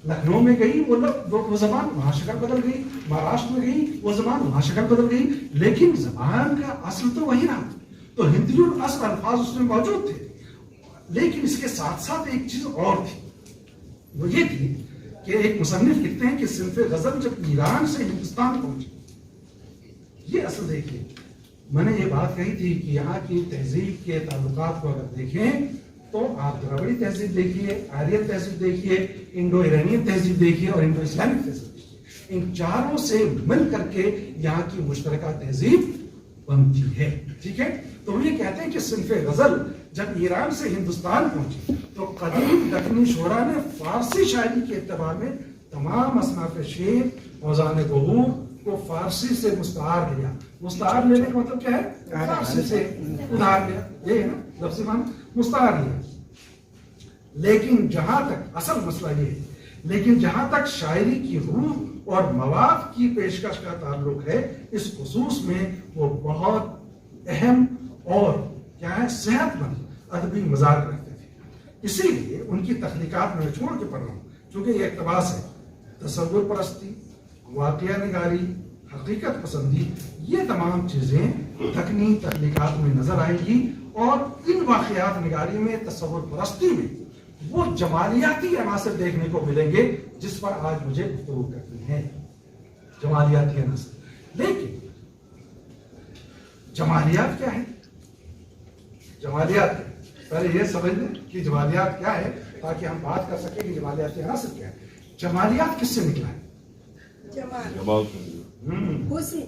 لکھنؤ میں گئی وہ زبان, وہاں شکل بدل گئی, مہاراشٹر میں گئی وہ زبان, وہاں شکل بدل گئی, لیکن زبان کا اصل تو وہی رہا. تو ہندی الاصل الفاظ اس میں موجود تھے. لیکن اس کے ساتھ ساتھ ایک چیز اور تھی, وہ یہ تھی کہ ایک مصنف لکھتے ہیں کہ صنف غزل جب ایران سے ہندوستان پہنچی, یہ اصل دیکھیے, میں نے یہ بات کہی تھی کہ یہاں کی تہذیب کے تعلقات کو اگر دیکھیں تو آپ دربڑی تہذیب دیکھیے, آریت تہذیب دیکھیے, انڈو ایرانین تہذیب دیکھیے, اور انڈو اسلامک تہذیب دیکھیے. ان چاروں سے مل کر کے یہاں کی مشترکہ تہذیب بنتی ہے, ٹھیک ہے. تو وہ یہ کہتے ہیں کہ صنف غزل جب ایران سے ہندوستان پہنچی تو قدیم دکنی شعراء نے فارسی شاعری کے اعتبار میں تمام اصناف شعر, اوزان ظہور کو فارسی سے مستعار لیا. مستعار لینے کا مطلب کیا ہے؟ فارسی سے ادھار لیا, یہ ہے نا لفظی معنی, مستعار لیا. لیکن جہاں تک اصل مسئلہ یہ ہے, لیکن جہاں تک شاعری کی روح اور مواد کی پیشکش کا تعلق ہے, اس خصوص میں وہ بہت اہم اور کیا ہے صحت مند ادبی مذاق رکھتے تھے. اسی لیے ان کی تخلیقات میں چھوڑ کے پڑھ رہا ہوں، چونکہ یہ اقتباس ہے. تصور پرستی، واقعہ نگاری، حقیقت پسندی، یہ تمام چیزیں دکنی تخلیقات میں نظر آئیں گی. اور ان واقعات نگاری میں، تصور پرستی میں وہ جمالیاتی عناصر دیکھنے کو ملیں گے جس پر آج مجھے گفتگو کرنی ہے. جمالیاتی عناصر. لیکن جمالیات کیا ہے؟ جمالیات پہلے یہ سمجھ لیں کہ جمالیات کیا ہے تاکہ ہم بات کر سکیں کہ جمالیاتی عناصر کیا ہے. جمالیات کس سے نکلا ہے؟ جمال، حسن،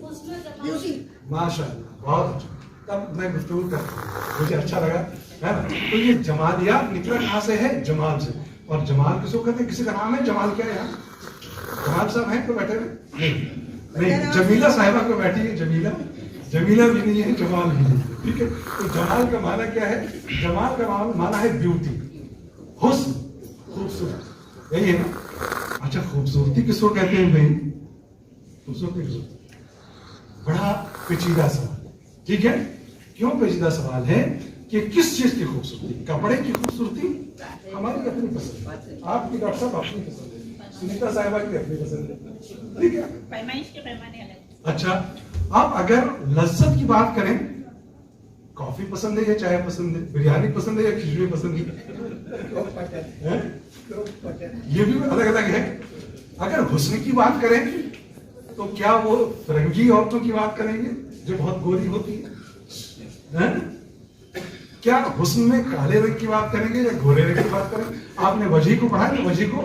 بیوٹی. ماشاء اللہ، بہت اچھا. تب میں گفتگو کرتا ہوں، مجھے اچھا لگا ہے نا. تو یہ جمالیات نکلا کہاں سے ہے؟ جمال سے. اور جمال کس کو کہتے ہیں؟ کسی کا نام ہے جمال کیا ہے یہاں؟ جمال صاحب ہیں کوئی بیٹھے ہوئے؟ نہیں. جمیلہ صاحبہ کو بیٹھی ہے. جمیلہ بھی نہیں ہے، جمال بھی نہیں ہے. ٹھیک ہے. تو جمال کا معنی کیا ہے؟ جمال کا معنی ہے بیوٹی، حسن، خوبصورت. یہی ہے نا. اچھا، خوبصورتی کس کو کہتے ہیں بھائی؟ خوبصورتی کس کو؟ بڑا پیچیدہ سوال. ٹھیک ہے. کیوں پیچیدہ سوال ہے؟ کہ کس چیز کی خوبصورتی؟ کپڑے کی خوبصورتی ہماری اپنی پسند ہے، آپ کی ڈاکٹر صاحب اپنی پسند ہے، سنیتا صاحبہ کی اپنی پسند ہے. ٹھیک ہے. پیمائش کے پیمانے الگ. اچھا، اب اگر لذت کی بات کریں، کافی پسند ہے یا چائے پسند ہے؟ بریانی پسند ہے یا کھچڑی پسند ہے؟ یہ بھی الگ الگ ہے. اگر حسن کی بات کریں تو کیا وہ فرنگی عورتوں کی بات کریں گے جو بہت گوری ہوتی ہے؟ کیا حسن میں کالے رنگ کی بات کریں گے یا گورے رنگ کی بات کریں گے؟ آپ نے وجہ کو پڑھا ہے؟ وجہ کو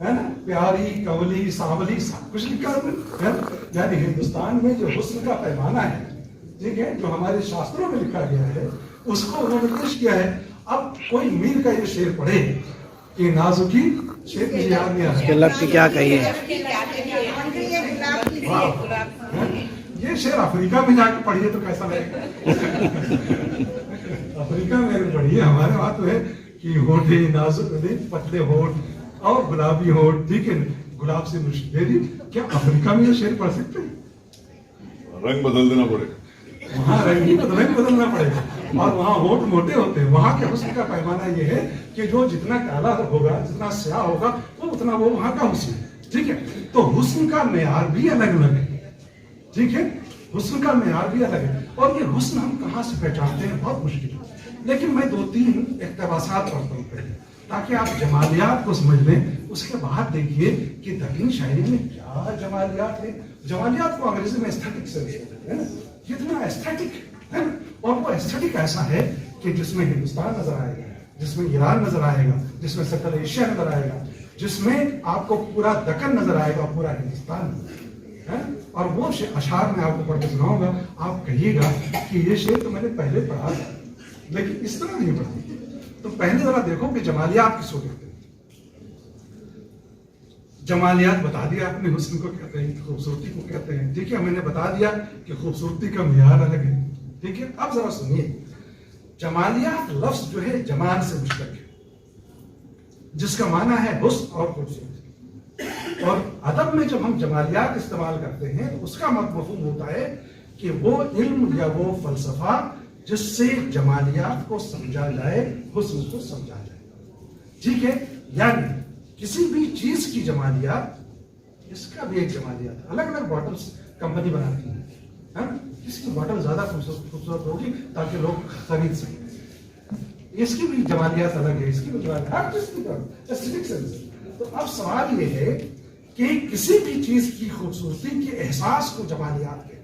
ہے نا، پیاری، کولی، سانولی، سب کچھ لکھا ہے. یعنی ہندوستان میں جو حسن کا پیمانہ ہے، ٹھیک ہے، جو ہمارے شاستروں میں لکھا گیا ہے، اس کو انہوں نے پیش کیا ہے. اب کوئی میر کا یہ شعر پڑھے کہ نازکی، شعر مجھے یاد نہیں آ رہا. لفظ کیا کہیے؟ یہ شعر افریقہ میں جا کے پڑھیے تو کیسا لگے گا؟ افریقہ میں پڑھیے. ہمارے وہاں تو ہے کہ ہونٹے نازک، پتلے ہونٹ اور گلابی ہونٹ. ٹھیک ہے، گلاب سے مشکل. کیا افریقہ میں یہ شعر پڑھ سکتے ہیں؟ رنگ بدل دینا پڑے گا. وہاں رنگ بدلنا پڑے گا اور وہاں ہونٹ موٹے ہوتے ہیں. وہاں کے حسن کا پیمانہ یہ ہے کہ جو جتنا کالا ہوگا، جتنا سیاہ ہوگا، وہ اتنا وہ وہاں کا حسن ہے. ٹھیک ہے. تو حسن کا معیار بھی الگ الگ ہے. ٹھیک ہے. حسن کا معیار بھی الگ ہے. اور یہ حسن ہم کہاں سے پہچانتے ہیں؟ بہت مشکل ہے. لیکن میں 2-3 اقتباسات پڑھتا ہوں پہلے تاکہ آپ جمالیات کو سمجھ لیں. اس کے بعد دیکھیے کہ دکنی شاعری میں کیا جمالیات ہے. جمالیات کو انگریزی میں ایستھیٹک سے کہتے ہیں. کتنا ایستھیٹک ہے. اور وہ ایستھیٹک ایسا ہے کہ جس میں ہندوستان نظر آئے گا، جس میں ایران نظر آئے گا، جس میں سنٹرل ایشیا نظر آئے گا، جس میں آپ کو پورا دکن نظر آئے گا، پورا ہندوستان. اور وہ اشعار میں آپ کو پڑھ کے سناؤں گا. آپ کہیے گا کہ یہ شعر تو میں نے پہلے پڑھا تھا لیکن اس طرح نہیں پڑھا. تو پہلے ذرا دیکھو کہ جمالیات کس کو کہتے ہیں. جمالیات بتا دیا آپ نے. حسن کو کہتے ہیں، خوبصورتی کو کہتے ہیں. ٹھیک ہے. میں نے بتا دیا کہ خوبصورتی کا معیار الگ ہے. ٹھیک ہے. اب ذرا سنیے. جمالیات لفظ جو ہے جمال سے مشتق ہے، جس کا معنی ہے حسن اور خوبصورتی. اور ادب میں جب ہم جمالیات استعمال کرتے ہیں تو اس کا مفہوم ہوتا ہے کہ وہ علم یا وہ فلسفہ جس سے جمالیات کو سمجھا جائے، حسن کو سمجھا جائے. ٹھیک ہے. یعنی کسی بھی چیز کی جمالیات، اس کا بھی ایک جمالیات. الگ الگ باٹلز کمپنی بناتی ہے. اس کی باٹل زیادہ خوبصورت ہوگی تاکہ لوگ خرید سکیں. اس کی بھی جمالیات الگ ہے، اس کی بھی جمالیات ہر چیز کی ایسٹھیٹک سینس. تو اب سوال یہ ہے کہ کسی بھی چیز کی خوبصورتی کے احساس کو جمالیات کہتے ہیں.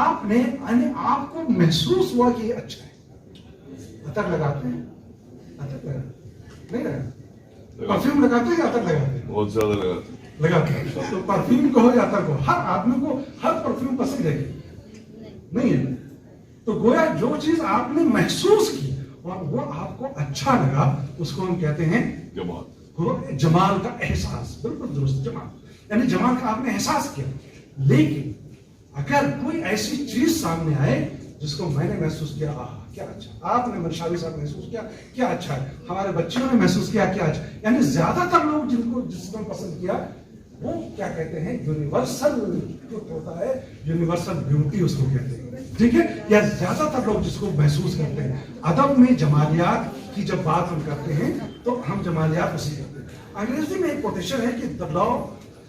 آپ نے یعنی آپ کو محسوس ہوا کہ یہ اچھا ہے. عطر لگاتے ہیں؟ عطر نہیں لگاتے. پرفیوم لگاتے ہیں یا عطر لگاتے ہیں؟ بہت زیادہ لگاتے ہیں. تو پرفیوم کو ہو یا عطر کو، ہر آدمی کو ہر پرفیوم پسند ہے نہیں ہے. تو گویا جو چیز آپ نے محسوس کی اور وہ آپ کو اچھا لگا، اس کو ہم کہتے ہیں جمال. جمال کا احساس. بالکل درست. جمال یعنی جمال کا آپ نے احساس کیا. لیکن اگر کوئی ایسی چیز سامنے آئے جس کو میں نے محسوس کیا، کیا اچھا، آپ نے منشاوی صاحب محسوس کیا کیا اچھا ہے، ہمارے بچوں نے محسوس کیا کیا اچھا، یعنی زیادہ تر لوگ جس کو پسند کیا وہ کیا کہتے ہیں، یونیورسل جو ہوتا ہے، یونیورسل بیوٹی اس کو کہتے ہیں. ٹھیک ہے، یا زیادہ تر لوگ جس کو محسوس کرتے ہیں. ادب میں جمالیات کی جب بات ہم کرتے ہیں تو ہم جمالیات اسی کرتے ہیں. انگریزی میں ایک کوٹیشن ہے کہ the law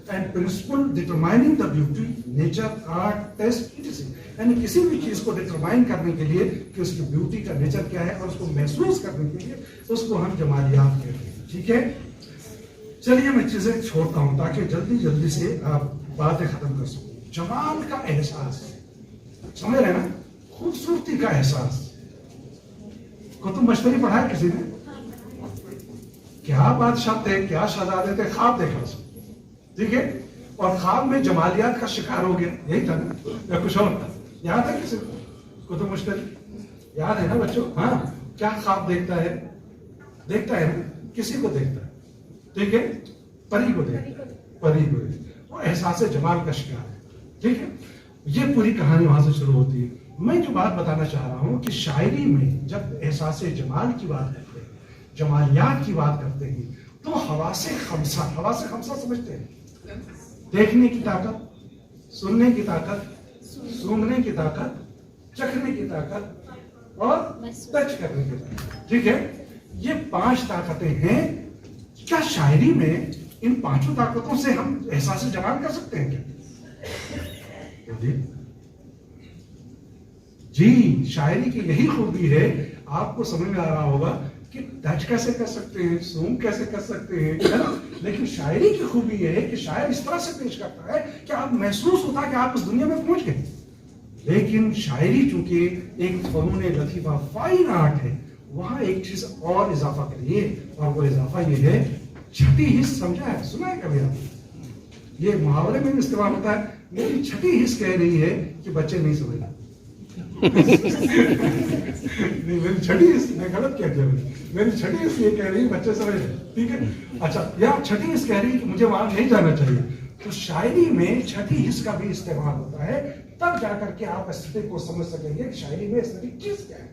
and principle determining the beauty, nature, art, taste, etc. یعنی کسی بھی چیز کو ڈٹرمائن کرنے کے لیے کہ اس کی بیوٹی کا نیچر کیا ہے اور اس کو محسوس کرنے کے لیے اس کو ہم جمالیات کہتے ہیں. ٹھیک ہے، چلیے میں چیزیں چھوڑتا ہوں تاکہ جلدی جلدی سے آپ باتیں ختم کر سکوں. جمال کا احساس سمجھ رہے نا، خوبصورتی کا احساس. کتب مشتری پڑھا ہے کسی نے؟ کیا بادشاہ تھے، کیا شہزادے تھے، خواب دیکھا اس نے. ٹھیک ہے، اور خواب میں جمالیات کا شکار ہو گیا، یہی تھا نا یا کچھ اور تھا؟ یاد ہے کسی کو کتب مشتری؟ یاد ہے نا بچوں؟ ہاں، کیا خواب دیکھتا ہے؟ دیکھتا ہے نا، کسی کو دیکھتا ہے. ٹھیک ہے، پری کو دیکھتا ہے، پری کو دیکھتا ہے. وہ احساس جمال کا شکار ہے. ٹھیک ہے، یہ پوری کہانی وہاں سے شروع ہوتی ہے. میں جو بات بتانا چاہ رہا ہوں کہ شاعری میں جب احساس جمال کی بات کرتے ہیں، جمالیات کی بات کرتے ہیں، تو حواس خمسہ سمجھتے ہیں؟ دیکھنے کی طاقت، سننے کی طاقت، سونگنے کی طاقت، چکھنے کی طاقت اور ٹچ کرنے کی طاقت. ٹھیک ہے، یہ 5 طاقتیں ہیں. کیا شاعری میں ان 5 طاقتوں سے ہم احساس جمال کر سکتے ہیں کیا؟ جی، شاعری کی یہی خوبی ہے. آپ کو سمجھ میں آ رہا ہوگا کہ ٹچ کیسے کر سکتے ہیں، سونگ کیسے کر سکتے ہیں، لیکن شاعری کی خوبی یہ ہے کہ شاعر اس طرح سے پیش کرتا ہے کہ آپ محسوس ہوتا ہے کہ آپ اس دنیا میں پہنچ گئے. لیکن شاعری چونکہ ایک فنون لطیفہ، فائن آرٹ ہے، وہاں ایک چیز اور اضافہ کریے، اور وہ اضافہ یہ ہے چھٹی حس. سمجھا ہے، سنا ہے کبھی آپ؟ یہ محاورے میں بھی استعمال ہوتا ہے. میری چھٹی حس کہہ رہی ہے کہ بچے نہیں سمجھ رہے. نہیں، میری چھٹی حص، میں غلط کہہ دیا، میری چھٹی حص یہ کہہ رہی ہے بچے سمجھ رہے. ٹھیک ہے، اچھا، یا چھٹی حص کہہ رہی ہے کہ مجھے وہاں نہیں جانا چاہیے. تو شاعری میں چھٹی حص کا بھی استعمال ہوتا ہے، تب جا کر کے آپ ایسٹھیٹک کو سمجھ سکیں گے کہ شاعری میں ایسٹھیٹک چیز کیا ہے.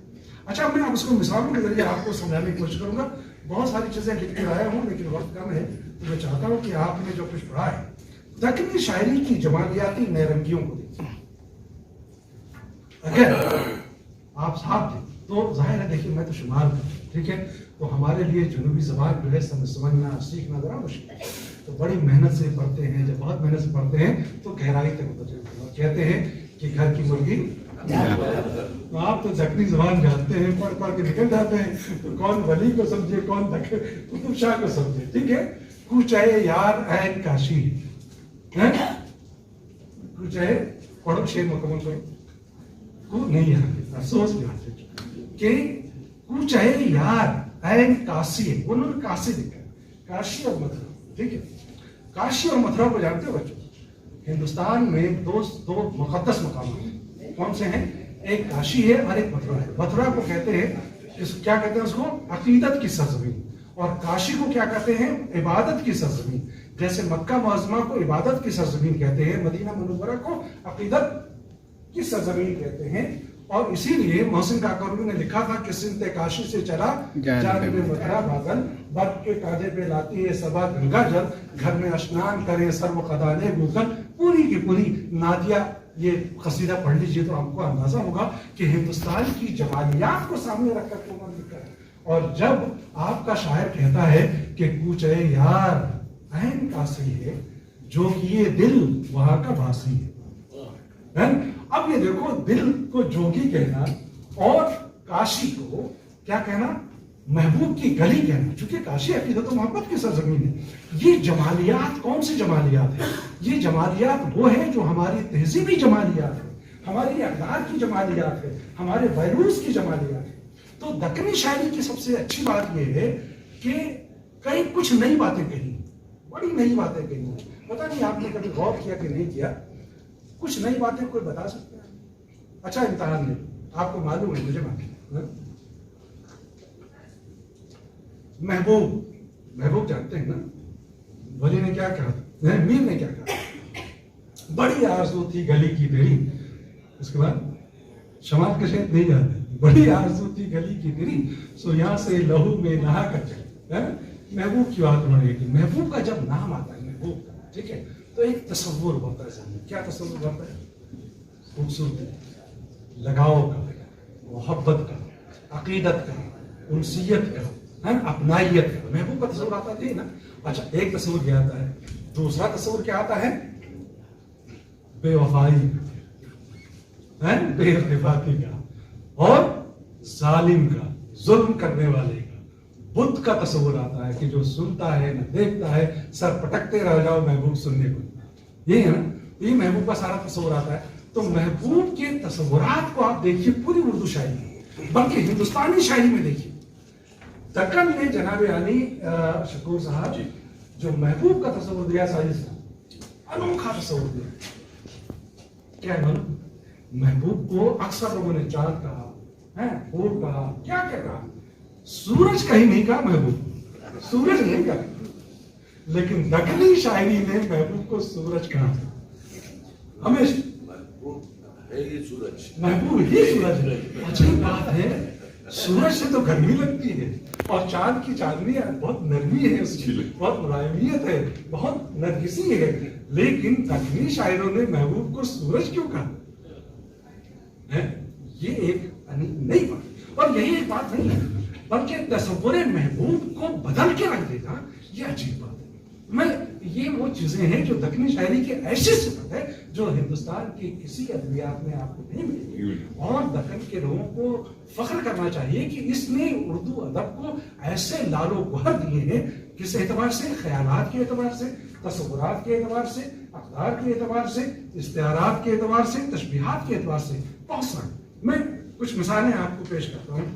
اچھا، میں اب اس کو مثالوں کے ذریعے آپ کو سمجھانے کی کوشش کروں گا. بہت ساری چیزیں لکھ کے آیا ہوں لیکن وقت کم ہے، تو میں چاہتا ہوں کہ آپ نے جو کچھ پڑھا ہے دکنی شاعری کی جمالیاتی نیرنگیوں کو دیکھیں. اگر آپ صاحب تھے تو ظاہر ہے، دیکھیے میں تو شمال کا، ٹھیک ہے، تو ہمارے لیے جنوبی زبان جو ہے سمجھنا سیکھنا ذرا مشکل ہے. تو بڑی محنت سے پڑھتے ہیں. جب بہت محنت سے پڑھتے ہیں تو گہرائی تک اتر جاتے ہیں اور کہتے ہیں کہ گھر کی مرغی. تو آپ تو دکنی زبان جانتے ہیں، پڑھ پڑھ کے نکل جاتے ہیں. تو کون ولی کو سمجھے، کون قطب شاہ کو سمجھے. ٹھیک ہے، کوچے یار عین کاشی، کوچے پڑھو شیر مکمل کوئی کو نہیں یہاں افسوس کہ کوچے یار عین کاشی ہے. انہوں نے کاشی لکھا، کاشی اور متھرا. ٹھیک ہے، کاشی اور متھرا کو جانتے ہو بچوں؟ ہندوستان میں دو مقدس مقامات ہیں. کون سے ہیں؟ ایک کاشی ہے اور ایک متھرا ہے. متھرا کو کہتے ہیں، کیا کہتے ہیں اس کو؟ عقیدت کی سرزمین. اور کاشی کو کیا کہتے ہیں؟ عبادت کی سرزمین. جیسے مکہ معظمہ کو عبادت کی سرزمین کہتے ہیں، مدینہ منورہ کو عقیدت کی سرزمین کہتے ہیں. اور اسی لیے محسن کاکڑوی نے لکھا تھا کہ سمت کاشی سے چلا جانب متھرا بادل، برف کے کاندھے پہ لاتی ہے صبا گنگا جل، گھر میں اشنان کرے سرو خدانے گوگل. پوری کی پوری نادیہ یہ قصیدہ پڑھ لیجئے تو آپ کو اندازہ ہوگا کہ ہندوستان کی جمالیات کو سامنے رکھ کر انہوں نے لکھا ہے. اور جب آپ کا شاعر کہتا ہے کہ کوچے یار عین کاشی ہے، جو کہ یہ دل وہاں کا باسی ہے. اب یہ دیکھو، دل کو جوگی کہنا اور کاشی کو کیا کہنا؟ محبوب کی گلی کہنا، چونکہ کاشی عقیدت و محبت کی سرزمین ہے. یہ جمالیات کون سی جمالیات ہیں؟ یہ جمالیات وہ ہیں جو ہماری تہذیبی جمالیات ہیں، ہماری اقدار کی جمالیات ہے، ہمارے ویروز کی جمالیات ہے. تو دکنی شاعری کی سب سے اچھی بات یہ ہے کہ کئی کچھ نئی باتیں کہی، بڑی نئی باتیں کہی. پتہ نہیں آپ نے کبھی غور کیا کہ نہیں کیا، کچھ نئی باتیں کوئی بتا سکتا ہے؟ اچھا امتحان لے، آپ کو معلوم ہے، مجھے معلوم ہے. محبوب جانتے ہیں نا، ولی نے کیا کہا، میر نے کیا کہا؟ بڑی آرزو تھی گلی کی تیری. اس کے بعد شمال کے شہر نہیں جاتے. بڑی آرزو تھی گلی کی تیری، سو یہاں سے لہو میں نہا کر چلے. محبوب کی بات انہوں نے کی. محبوب کا جب نام آتا ہے، محبوب کا، ٹھیک ہے، تو ایک تصور ہوتا ہے ذہن میں. کیا تصور ہوتا ہے؟ خوبصورتی، محبت کا، عقیدت کا، انسیت کا، اپنائیت کا محبوب کا تصور آتا تھی نا. اچھا ایک تصور کیا آتا ہے، دوسرا تصور کیا آتا ہے؟ بے وفائی کا، بے اتفاقی کا، اور ظالم کا، ظلم کرنے والے کا. بت کا تصور آتا ہے کہ جو سنتا ہے نہ دیکھتا ہے، سر پٹکتے رہ جاؤ محبوب سننے کو. یہ ہے نا، یہ محبوب کا سارا تصور آتا ہے. تو محبوب کے تصورات کو آپ دیکھیے پوری اردو شاعری میں، بلکہ ہندوستانی شاعری میں دیکھیے. دکن نے جناب علی شکور صاحب جو محبوب کا تصور دیا، ساجد صاحب انوکھا تصور دیا. کیا ہے محبوب کو اکثر لوگوں نے چاند کہا، پھول کہا، کیا کیا کہا، سورج کہیں نہیں کہا محبوب، سورج نہیں کہا. لیکن دکنی شاعری نے محبوب کو سورج کہا. ہمیشہ محبوب ہی سورج ہے. عجیب بات ہے، سورج سے تو گرمی لگتی ہے، اور چاند کی چاندنی بہت نرمی ہے، اس کی بہت ملائمیت ہے، بہت نرگسی ہے. لیکن دکنی شاعروں نے محبوب کو سورج کیوں کہا؟ یہ ایک نئی بات، اور یہی ایک بات نہیں ہے، بلکہ تصور محبوب کو بدل کے رکھ دینا یہ عجیب بات ہے. یہ وہ چیزیں ہیں جو دکنی شاعری کی ایسی صفت ہے جو ہندوستان کی کسی ادبیات میں آپ کو نہیں ملے گی. اور دکن کے لوگوں کو فخر کرنا چاہیے کہ اس نے اردو ادب کو ایسے لال و گوہر دیے ہیں، کس اعتبار سے؟ خیالات کے اعتبار سے، تصورات کے اعتبار سے، اقدار کے اعتبار سے، استعارات کے اعتبار سے، تشبیہات کے اعتبار سے، بہت سارے. میں کچھ مثالیں آپ کو پیش کرتا ہوں.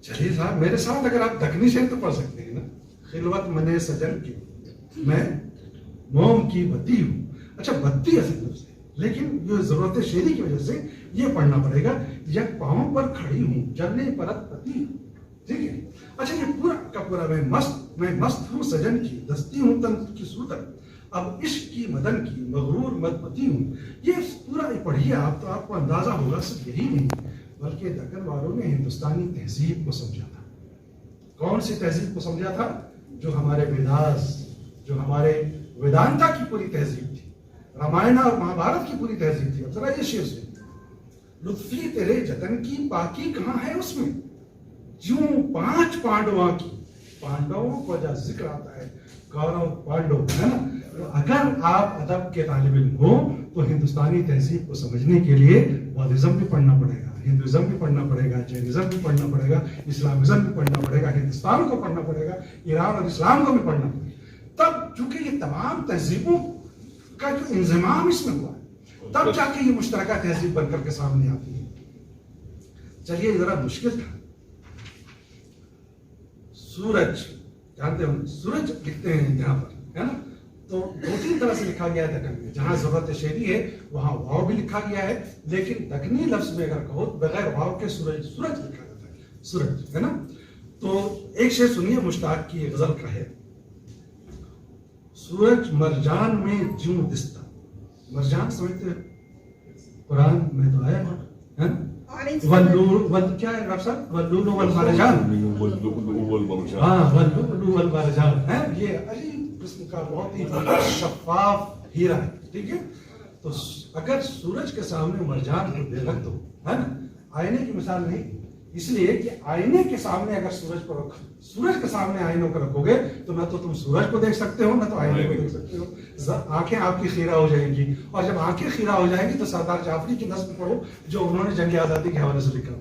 چلیے صاحب میرے ساتھ اگر آپ دکنی شعر تو پڑھ سکتے ہیں نا. خلوت منے سجن کی میں موم کی بتی ہوں. اچھا بتی اصل لفظ ہے، لیکن یہ ضرورت شعری کی وجہ سے یہ پڑھنا پڑے گا. یک پاؤں پر کھڑی ہوں جلنے پرت پتی ہوں. ٹھیک ہے. اچھا یہ پورا کا پورا میں مست ہوں سجن کی، دستی ہوں تن کی صورت، اب عشق کی مدن کی مغرور مدمتی ہوں. یہ پورا پڑھیے آپ تو آپ کو اندازہ ہوگا. صرف یہی نہیں بلکہ دکن والوں نے ہندوستانی تہذیب کو سمجھا تھا. کون سی تہذیب کو سمجھا تھا؟ جو ہمارے ویداس، جو ہمارے ویدانتا کی پوری تہذیب تھی، رامائن اور مہابھارت کی پوری تہذیب تھی. اب ذرا یہ شعر سنیے. لطفی تیرے جتن کی پاکی کہاں ہے اس میں، جوں 5 پانڈواں کی. پانڈووں کو جب ذکر آتا ہے کورو پانڈو ہے نا. اگر آپ ادب کے طالب علم ہو تو ہندوستانی تہذیب کو سمجھنے کے لیے بودھزم بھی پڑھنا پڑے گا، ہندوازم بھی پڑھنا پڑے گا، جینزم بھی پڑھنا پڑے گا، اسلامزم بھی پڑھنا پڑے گا، ہندوستان کو پڑھنا پڑے گا، ایران اور اسلام کو بھی پڑھنا پڑے گا. تب چونکہ یہ تمام تہذیبوں کا جو انضمام اس میں ہوا ہے، تب جا کے یہ مشترکہ تہذیب بن کر کے سامنے آتی ہے. چلیے ذرا مشکل تھا. سورج جانتے ہو، سورج لکھتے ہیں یہاں پر ہے نا، تو 2-3 طرح سے لکھا گیا ہے دکن میں. جہاں ضرورت شعری ہے وہاں واو بھی لکھا گیا ہے، لیکن دکنی لفظ میں اگر کہو بغیر واو کے سورج سورج لکھا جاتا ہے، سورج ہے نا. تو ایک شعر سنیے مشتاق کی غزل کا ہے. سورج مرجان میں جوں دستا. مرجان سمجھتے ہیں؟ قرآن میں تو آیا ہے نا. کیا ہے ڈاکٹر صاحب؟ واللؤلؤ والمرجان. ہاں واللؤلؤ والمرجان ہے. یہ عجیب قسم کا بہت ہی شفاف ہیرا ہے. ٹھیک ہے. تو اگر سورج کے سامنے مرجان کو دے رکھ دو ہے نا، آئینے کی مثال نہیں، اس لیے کہ آئینے کے سامنے اگر سورج کو رکھو، سورج کے سامنے آئینوں کو رکھو گے تو نہ تو تم سورج کو دیکھ سکتے ہو نہ تو آئینے کو دیکھ سکتے ہو. آنکھیں آپ کی خیرہ ہو جائیں گی، اور جب آنکھیں خیرہ ہو جائیں گی تو سردار جعفری کی نظم پڑھو جو انہوں نے جنگ آزادی کے حوالے سے لکھا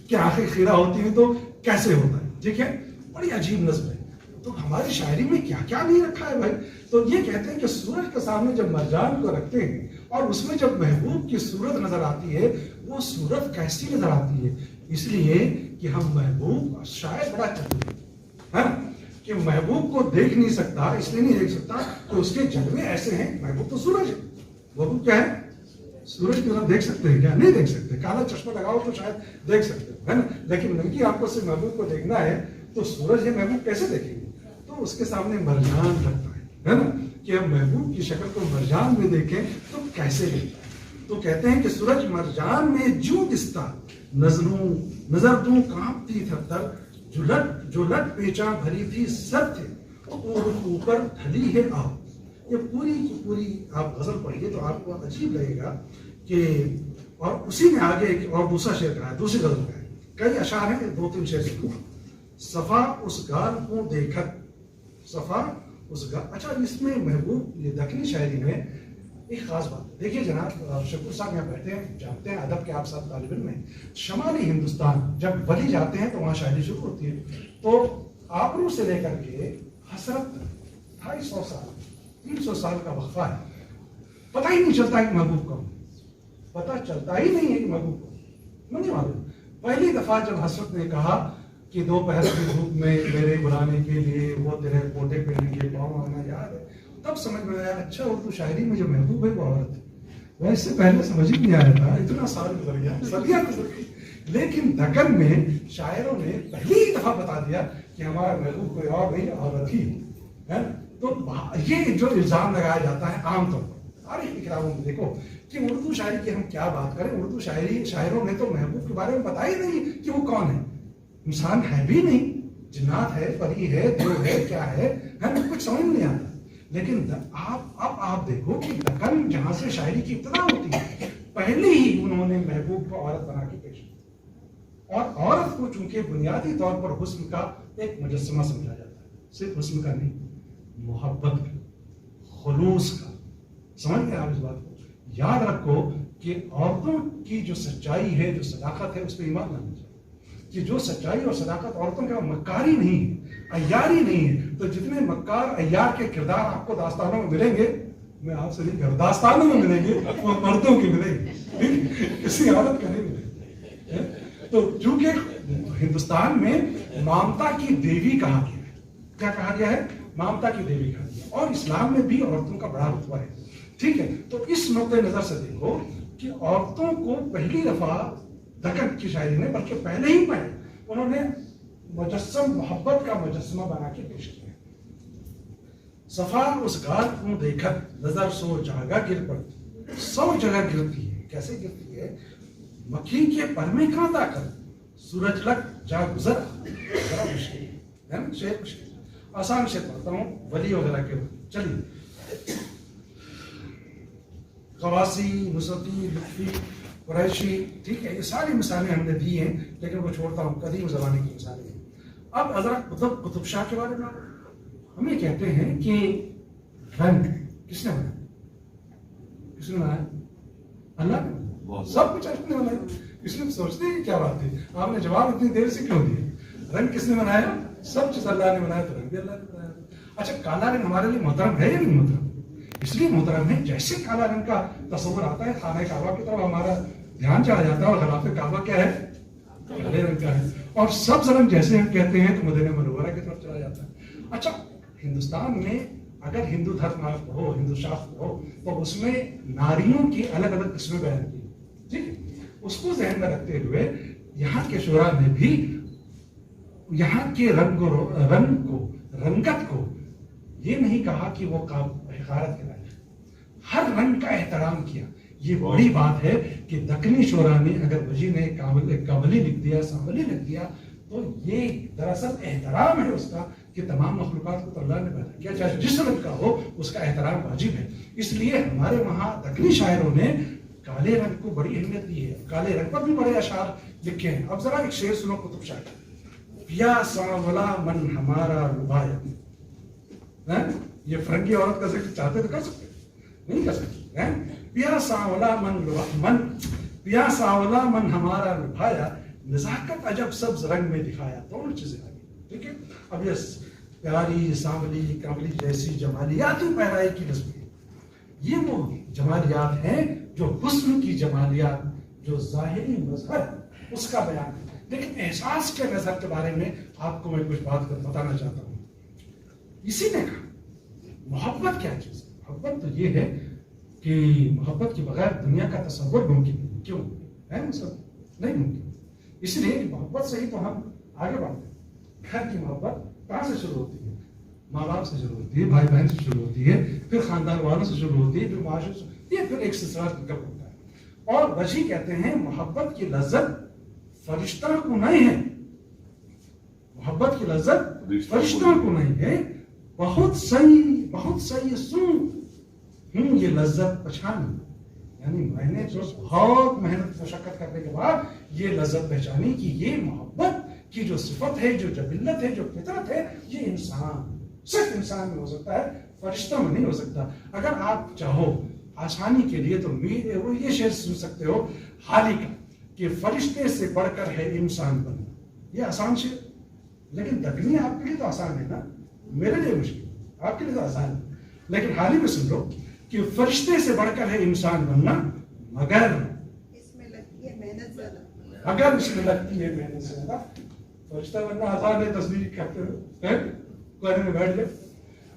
کہ آنکھیں خیرہ ہوتی ہیں تو کیسے ہوتا ہے. ٹھیک ہے. بڑی عجیب نظم ہے. تو ہماری شاعری میں کیا کیا نہیں رکھا ہے بھائی. تو یہ کہتے ہیں کہ سورج کے سامنے جب مرجان کو رکھتے ہیں اور اس میں جب محبوب کی صورت نظر آتی ہے، وہ صورت کیسی نظر آتی ہے؟ اس لیے کہ ہم محبوب شاید بڑا چاہتے ہیں کہ محبوب کو دیکھ نہیں سکتا، اس لیے نہیں دیکھ سکتا کہ اس کے جلوے ایسے ہیں. محبوب تو سورج ہے. محبوب کیا ہے؟ سورج کی طرف دیکھ سکتے ہیں کیا؟ نہیں دیکھ سکتے. کالا چشمہ لگاؤ تو شاید دیکھ سکتے ہے نا. لیکن ننگی آپ کو صرف محبوب کو دیکھنا ہے تو سورج ہے محبوب کیسے دیکھیں گے؟ تو اس کے سامنے مرجان رکھتا ہے نا، کہ ہم محبوب کی شکل کو مرجان میں دیکھیں تو کیسے دیکھتا ہے. تو کہتے ہیں کہ سورج مرجان میں جو دستا، نظر دوں کانپتی تھر تھر، جو لٹ پیچاں بھری تھی سر تھے اوپر ڈھلی ہے آب. یہ پوری کی پوری آپ غزل پڑھیے تو آپ کو عجیب لگے گا کہ اور اسی میں آگے ایک اور دوسرا شعر کہا ہے, دوسری غزل کا ہے, کئی اشعار ہیں, 2-3 شعر سے. صفا اس گال کو دیکھت, صفا اس گال. اچھا, اس میں محبوب یہ دکنی شاعری میں ایک خاص بات ہے. دیکھیے جناب شکور صاحب یہاں بیٹھے ہیں, جانتے ہیں ادب کے آپ سب طالب علم ہیں. شمالی ہندوستان جب ولی جاتے ہیں تو وہاں شاعری شروع ہوتی ہے. تو آبرو سے لے کر کے حسرت 250 سال 300 سال کا وقفہ ہے. پتہ ہی نہیں چلتا کہ محبوب کون, پتہ چلتا ہی نہیں ہے کہ محبوب کون. نہیں معلوم. پہلی دفعہ جب حسرت نے کہا کہ دوپہر کی دھوپ میں میرے بلانے کے لیے وہ تیرے کوٹے پہنیں گے, پاؤں آنا یاد ہے, تب سمجھ میں آیا اچھا اردو شاعری میں جو محبوب ہے وہ عورت ہے. میں اس سے پہلے سمجھ ہی نہیں آیا تھا, اتنا سال گزر گیا, صدیاں گزر گئی. لیکن دکن میں شاعروں نے پہلی دفعہ بتا دیا کہ ہمارا محبوب کوئی اور نہیں, عورت ہی ہے. تو یہ جو الزام لگایا جاتا ہے عام طور پر تاریخ کی کتابوں میں دیکھو کہ اردو شاعری کی ہم کیا بات کریں, اردو شاعروں نے تو محبوب کے بارے میں بتایا ہی نہیں کہ وہ کون ہے. انسان ہے بھی نہیں, جنات ہے, پری ہے, دیو ہے, کیا ہے, ہمیں کچھ سمجھ نہیں آتا. لیکن آپ دیکھو کہ دکن جہاں سے شاعری کی ابتدا ہوتی ہے, پہلے ہی انہوں نے محبوب کو عورت بنا کے پیش کیا. اور عورت کو چونکہ بنیادی طور پر حسن کا ایک مجسمہ سمجھا جاتا ہے, صرف حسن کا نہیں, محبت کا, خلوص کا. سمجھ گئے آپ اس بات کو؟ یاد رکھو کہ عورتوں کی جو سچائی ہے, جو صداقت ہے, اس پہ ایمان لانا چاہیے کہ جو سچائی اور صداقت عورتوں کا مکاری نہیں ہے, عیاری نہیں ہے. تو جتنے مکار عیار کے کردار آپ کو داستانوں میں ملیں گے, میں آپ سے نہیں کہہ رہا, داستانوں میں ملیں گے, وہ مردوں کے ملیں گے, کسی عورت کا نہیں ملیں گے. تو چونکہ ہندوستان میں مامتا کی دیوی کہا گیا ہے, کیا کہا گیا ہے؟ مامتا کی دیوی کہا گیا, اور اسلام میں بھی عورتوں کا بڑا رتبہ ہے. ٹھیک ہے, تو اس نقطۂ نظر سے دیکھو کہ عورتوں کو پہلی دفعہ دکن کی شاعری نے, بلکہ پہلے ہی انہوں نے مجسم, محبت کا مجسمہ بنا کے پیش کیا. صفا اس گال کو دیکھت نظر سو جگہ گر پڑتی, 100 جگہ گرتی ہے. کیسے گرتی ہے؟ مکھی کے پر میں کہاں تا کر سورج لگ جا گزر. بڑا مشکل ہے نا, شعر مشکل. آسان شعر پڑھتا ہوں ولی وغیرہ کے. چلیے, قواسی, نصرتی, لطفی, قریشی, ٹھیک ہے, یہ ساری مثالیں ہم نے دی ہیں, لیکن وہ چھوڑتا ہوں, قدیم زمانے کی مثالیں ہیں. اب حضرت قطب شاہ کے بارے میں ہم یہ کہتے ہیں کہ رنگ کس نے بنایا؟ کس نے بنایا؟ اللہ نے بنایا. سب کچھ اس نے بنایا. اس نے سوچتے ہیں کیا بات ہے, آپ نے جواب اتنی دیر سے کیوں دیا؟ رنگ کس نے بنایا؟ سب چیز اللہ نے بنایا, تو رنگ بھی اللہ نے بنایا. اچھا, کالا رنگ ہمارے لیے محترم ہے یا نہیں محترم؟ اس لیے محترم ہے جیسے کالا رنگ کا تصور آتا ہے خانہ کعبہ کی طرف ہمارا دھیان چلا جاتا ہے, اور غلاف کعبہ کیا ہے؟ کالے رنگ کا ہے. اور سبز رنگ جیسے ہم کہتے ہیں تو مدینہ منورہ کی طرف چلا جاتا ہے. اچھا, ہندوستان میں اگر ہندو دھرم آپ پڑھو, ہندو شاستر پڑھو, تو اس میں ناریوں کی الگ الگ قسمیں بیان کی. ٹھیک ہے, اس کو ذہن میں رکھتے ہوئے یہاں کے شعراء نے بھی یہاں کے رنگت کو یہ نہیں کہا کہ وہ حقارت کے لائق, ہر رنگ کا احترام کیا. یہ بڑی بات ہے کہ دکنی شعراء نے, اگر وجی نے کاملی لکھ دیا, سانولی لکھ دیا, تو یہ دراصل احترام ہے اس کا کہ تمام مخلوقات کو تو اللہ نے پیدا کیا, چاہے جس رنگ کا ہو اس کا احترام واجب ہے. اس لیے ہمارے وہاں دکنی شاعروں نے کالے رنگ کو بڑی اہمیت دی ہے, کالے رنگ پر بھی بڑے اشعار لکھے ہیں. اب ذرا ایک شعر سنو قطب شاہ کا. پیا سانولا من ہمارا لبایا. یہ فرنگی عورت کا ذکر چاہتے تو کر سکتے, نہیں کر سکتے. پیا سانولا پیا سانولا من ہمارا لبایا, نزاکت عجب سبز رنگ میں دکھایا. دونوں چیزیں آ گئی. ٹھیک ہے, اب یہ پیاری, سانولی, کملی جیسی جمالیات پیرائی کی نسبت, یہ وہ جمالیات ہیں جو حسن کی جمالیات, جو ظاہری مظہر اس کا بیان ہے. لیکن احساس کے نظر کے بارے میں آپ کو میں کچھ بات بتانا چاہتا ہوں. اسی نے کہا محبت کیا چیز ہے. محبت تو یہ ہے کہ محبت کے بغیر دنیا کا تصور ممکن نہیں. کیوں ہے سب نہیں ممکن؟ اس لیے محبت سے ہی تو ہم آگے بڑھتے ہیں. گھر کی محبت کہاں سے شروع ہوتی ہے؟ ماں باپ سے شروع ہوتی ہے, بھائی بہن سے شروع ہوتی ہے, پھر خاندان والوں سے شروع ہوتی ہے, پھر معاشرے سے, یہ پھر ایک سلسلہ پک ہوتا ہے. اور وجی کہتے ہیں محبت کی لذت فرشتہ کو نہیں ہے, محبت کی لذت فرشتہ کو نہیں ہے, بہت صحیح سن یہ لذت پچھانی. یعنی میں نے جو بہت محنت مشقت کرنے کے بعد یہ لذت پہچانی کہ یہ محبت کی جو صفت ہے، جو جبلت ہے، جو فطرت ہے، یہ انسان، صرف انسان میں ہو سکتا ہے، فرشتہ میں نہیں ہو سکتا۔ اگر آپ چاہو آسانی کے لیے تو یہ شعر سن سکتے ہو حالی کا کہ فرشتے سے بڑھ کر ہے انسان بننا، یہ آسان شعر، لیکن دکنی آپ کے لیے تو آسان ہے نا، میرے لیے مشکل، آپ کے لیے تو آسان ہے، لیکن حالی میں سن لو کہ فرشتے سے بڑھ کر ہے انسان بننا، مگر اس میں لگتی ہے محنت زیادہ، اگر اس میں لگتی ہے محنت زیادہ۔ فرشتہ بننا آسان ہے، تصویر کرتے ہوئے کونے میں بیٹھ جائے،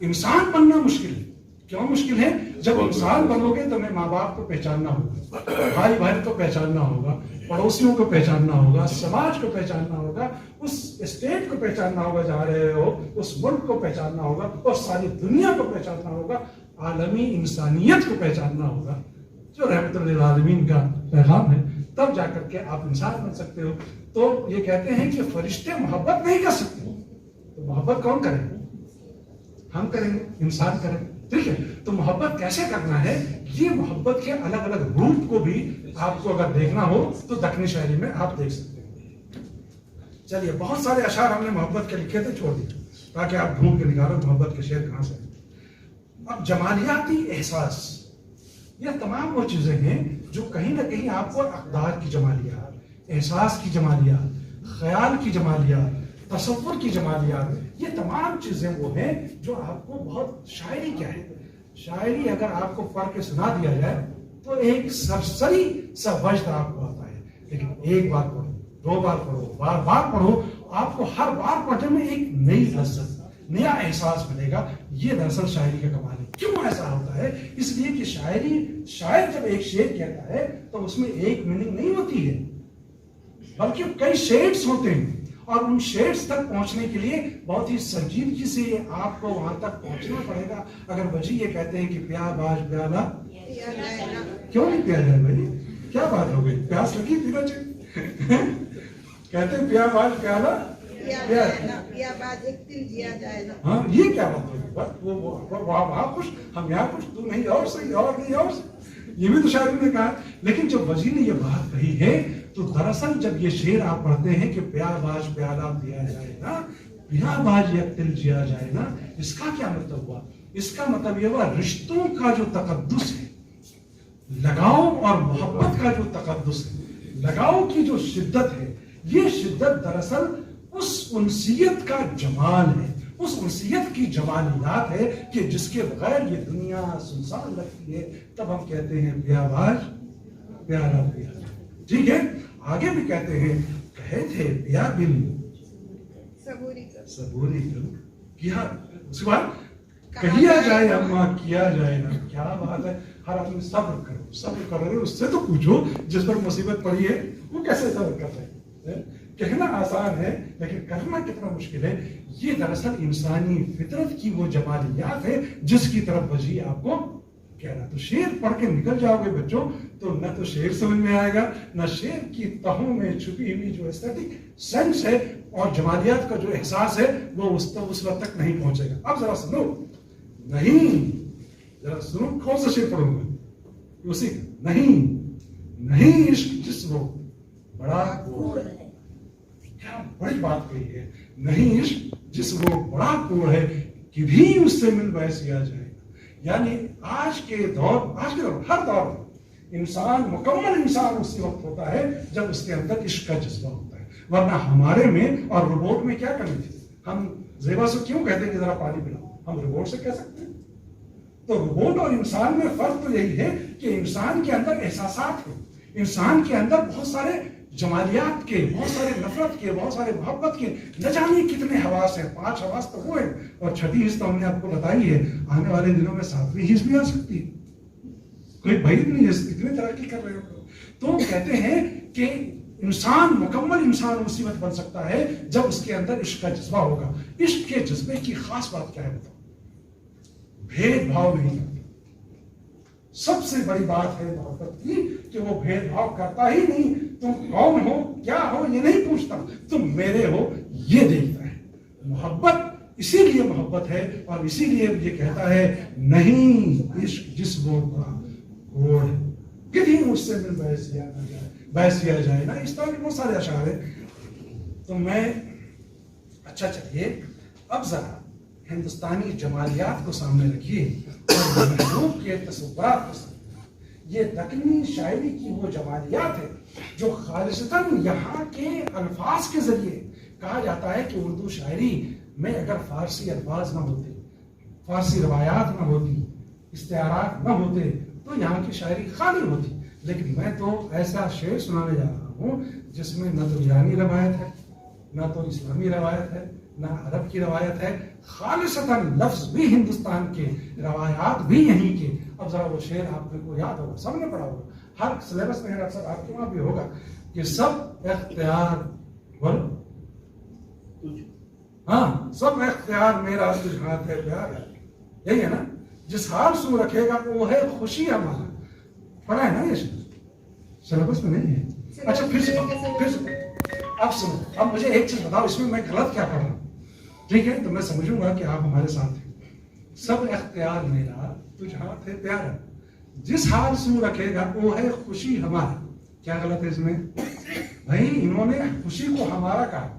انسان بننا مشکل ہے۔ کیوں مشکل ہے؟ جب انسان بنو گے تو میں ماں باپ کو پہچاننا ہوگا، بھائی بہن کو پہچاننا ہوگا، پڑوسیوں کو پہچاننا ہوگا، سماج کو پہچاننا ہوگا، اس اسٹیٹ کو پہچاننا ہوگا جہاں رہے ہو، اس ملک کو پہچاننا ہوگا، اور ساری دنیا کو پہچاننا ہوگا، عالمی انسانیت کو پہچاننا ہوگا، جو رحمت للعالمین کا پیغام ہے، تب جا کر کے آپ انسان بن سکتے ہو۔ تو یہ کہتے ہیں کہ فرشتے محبت نہیں کر سکتے، تو محبت کون کرے گا؟ ہم کریں گے، انسان کریں گے، ٹھیک ہے؟ تو محبت کیسے کرنا ہے، یہ محبت کے الگ الگ روپ کو بھی آپ کو اگر دیکھنا ہو تو دکنی شاعری میں آپ دیکھ سکتے ہیں۔ چلیے، بہت سارے اشعار ہم نے محبت کے لکھے تھے، چھوڑ دیے تاکہ آپ ڈھونڈ کے نکالو محبت کے شعر کہاں سے۔ اب جمالیاتی احساس، یہ تمام وہ چیزیں ہیں جو کہیں نہ کہیں آپ کو اقدار کی جمالیات، احساس کی جمالیات، خیال کی جمالیات، تصور کی جمالیات، یہ تمام چیزیں وہ ہیں جو آپ کو بہت، شاعری کیا ہے؟ شاعری اگر آپ کو پڑھ کے سنا دیا جائے تو ایک سرسری سا وجد آپ کو آتا ہے، لیکن ایک بار پڑھو، دو بار پڑھو، بار بار پڑھو، آپ کو ہر بار پڑھنے میں ایک نئی لذت، نیا احساس ملے گا۔ یہ دراصل شاعری کا کمال ہے۔ کیوں ایسا ہوتا ہے؟ اس لیے کہ شاعر جب ایک شعر کہتا ہے تو اس میں ایک میننگ نہیں ہوتی ہے، بلکہ کئی شیڈز ہوتے ہیں، اور ان شیڈز تک پہنچنے کے لیے بہت ہی سنجیدگی سے آپ کو وہاں تک پہنچنا پڑے گا۔ اگر وجہ یہ کہتے ہیں کہ پیا باز پیالہ، کیوں نہیں پیا جائے بھائی؟ کیا بات ہو گئی؟ پیاس لگی پینا چاہیے، کہتے ہیں پیا باز پیالہ، ہاں یہ کیا بات ہوگی؟ وہاں خوش، ہم یہاں خوش، تو نہیں اور صحیح، اور نہیں اور صحیح، یہ بھی تو شاعر نے کہا۔ لیکن جب وزیر نے یہ بات کہی ہے تو دراصل جب یہ شعر آپ پڑھتے ہیں کہ پیا باز پیالہ پیا جائے نا، پیا باز یک دل جیا جائے نا، اس کا کیا مطلب ہوا؟ اس کا مطلب یہ ہوا رشتوں کا جو تقدس ہے، لگاؤ اور محبت کا جو تقدس ہے، لگاؤ کی جو شدت ہے، یہ شدت دراصل اس انسیت کا جمال ہے، اس انسیت کی جمالیات ہے کہ جس کے بغیر یہ دنیا سنسان لگتی ہے۔ تب ہم کہتے ہیں پیا باز پیالہ پیا، ٹھیک ہے؟ آگے بھی کہتے ہیں، کہے تھے پیا بن صبوری کر کیا، اس کے بعد کہیا جائے اما کیا جائے نا، کیا بات ہے۔ ہر آدمی صبر کرو، صبر کر رہے، اس سے تو پوچھو جس پر مصیبت پڑی ہے وہ کیسے صبر کر رہے ہیں۔ کہنا آسان ہے لیکن کرنا کتنا مشکل ہے۔ یہ دراصل انسانی فطرت کی وہ جمالیات ہے جس کی طرف وجہ آپ کو کہنا۔ تو شعر پڑھ کے نکل جاؤ گے بچوں تو نہ تو شعر سمجھ میں آئے گا، نہ شعر کی تہوں میں چھپی ہوئی جو ایسٹیٹک سینس ہے اور جمالیات کا جو احساس ہے وہ اس وقت تک نہیں پہنچے گا۔ اب ذرا سنو، نہیں ذرا سنو، کون سا شعر پڑھوں گا؟ اسی نہیں عشق جس وہ بڑا کوڑ ہے، کیا بڑی بات کہی ہے، نہیں عشق جس وہ بڑا کوڑ ہے کہ بھی اس سے مل بحث آ جائے۔ یعنی آج کے دور ہر دور میں انسان، مکمل انسان اسی وقت ہوتا ہے جب اس کے اندر عشق کا جذبہ ہوتا ہے، ورنہ ہمارے میں اور روبوٹ میں کیا کمی تھی؟ ہم زیبا سے کیوں کہتے ہیں کہ ذرا پانی پلاؤ؟ ہم روبوٹ سے کہہ سکتے ہیں؟ تو روبوٹ اور انسان میں فرق تو یہی ہے کہ انسان کے اندر احساسات ہیں، انسان کے اندر بہت سارے جمالیات کے، بہت سارے نفرت کے، بہت سارے محبت کے، نہ جانے کتنے حواس ہیں۔ 5 حواس تو وہ ہیں، اور 6ٹھی حص تو ہم نے آپ کو بتائی ہے، آنے والے دنوں میں 7ویں حص بھی آ سکتی ہے، کوئی بعید نہیں ہے، اتنی ترقی کر رہے ہو۔ تو کہتے ہیں کہ انسان، مکمل انسان اسی وقت بن سکتا ہے جب اس کے اندر عشق کا جذبہ ہوگا۔ عشق کے جذبے کی خاص بات کیا ہے بتاؤ؟ بھید بھاؤ نہیں کرتا۔ سب سے بڑی بات ہے محبت کی کہ وہ بھید بھاؤ کرتا ہی نہیں، تم کون ہو، کیا ہو، یہ نہیں پوچھتا، تم میرے ہو یہ دیکھتا ہے۔ محبت اسی لیے محبت ہے، اور اسی لیے یہ کہتا ہے نہیں عشق جس وہ بڑا کوڑ ہے، کتنی مجھ سے مل بحث کیا جائے نا، اس طرح کے بہت سارے اشعار ہیں. تو میں اچھا چلیے اب ذرا ہندوستانی جمالیات کو سامنے رکھیے اور محبوب کے تصورات کو سامنے. یہ دکنی شاعری کی وہ جمالیات ہے جو خالصتاً یہاں کے الفاظ کے ذریعے کہا جاتا ہے کہ اردو شاعری میں اگر فارسی الفاظ نہ ہوتے، فارسی روایات نہ ہوتی، استعارات نہ ہوتے تو یہاں کی شاعری خالی ہوتی. لیکن میں تو ایسا شعر سنانے جا رہا ہوں جس میں نہ تو ایرانی روایت ہے، نہ تو اسلامی روایت ہے، نہ عرب کی روایت ہے، خالصتاً لفظ بھی ہندوستان کے، روایات بھی یہیں کے. اب ذرا وہ شعر آپ کو یاد ہوگا، سب نے پڑھا ہوگا، ہر سلیبس میں ہے، اکثر آپ کے وہاں بھی ہوگا کہ سب اختیار بولو، ہاں سب اختیار میرا تجھ ہاتھ ہے پیار ہے، یہی ہے نا. جس حال سو رکھے گا وہ ہے خوشی ہمارا. پڑھا ہے نا یہ سلیبس میں نہیں ہے. اچھا پھر سے اب سنو، اب مجھے ایک چیز بتاؤ، اس میں میں غلط کیا پڑھ رہا ہوں؟ ٹھیک ہے تو میں سمجھوں گا کہ آپ ہمارے ساتھ ہیں. سب اختیار میرا تجھ ہاتھ ہے پیارا، جس حال سو رکھے گا وہ ہے خوشی ہمارا. کیا غلط ہے اس میں؟ بھائی انہوں نے خوشی کو ہمارا کہا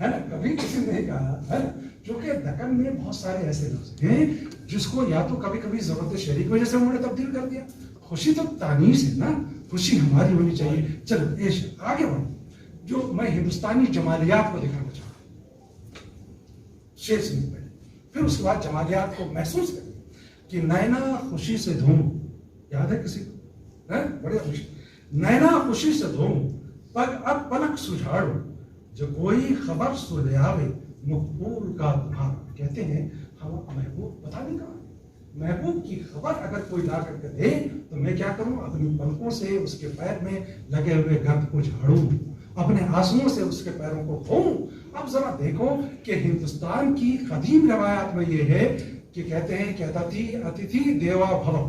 ہے نا، کبھی کسی نے نہیں کہا ہے نا. کیونکہ دکن میں بہت سارے ایسے لفظ ہیں جس کو یا تو کبھی کبھی ضرورت شہری کی وجہ سے انہوں نے تبدیل کر دیا. خوشی تو تانیث ہے نا، خوشی ہماری ہونی چاہیے. چلو آگے بڑھو. جو میں ہندوستانی جمالیات کو دکھانا چاہتا ہوں، شعر سنیں پہلے، پھر اس کے بعد جمالیات کو محسوس کریں. کہ نینا خوشی سے دھوم، یاد ہے کسی کو؟ بڑے خوشی. نینا خوشی سے دھوم پگ اب پلک سجھاڑو، جو کوئی خبر سو لے آوے مقبول کا تمہارا. کہتے ہیں ہم محبوب پتہ نہیں کہاں، محبوب کی خبر اگر کوئی لا کر کے دے تو میں کیا کروں؟ اپنی پلکوں سے اس کے پیر میں لگے ہوئے گرد کو جھاڑوں، اپنے آنسوؤں سے اس کے پیروں کو دھوؤں. اب ذرا دیکھو کہ ہندوستان کی قدیم روایات میں یہ ہے کہ کہتے ہیں کہ اتیتھی دیوا بھوا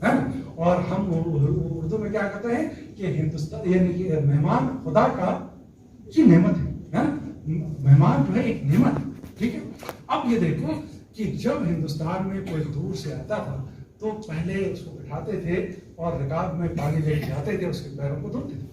ہے نا، اور ہم اردو میں کیا کہتے ہیں کہ ہندوستان یعنی کہ مہمان خدا کا کی نعمت ہے نا، مہمان جو ہے ایک نعمت ہے. ٹھیک ہے. اب یہ دیکھو کہ جب ہندوستان میں کوئی دور سے آتا تھا تو پہلے اس کو بٹھاتے تھے اور رکاب میں پانی لے کے جاتے تھے، اس کے پیروں کو دھوتے تھے.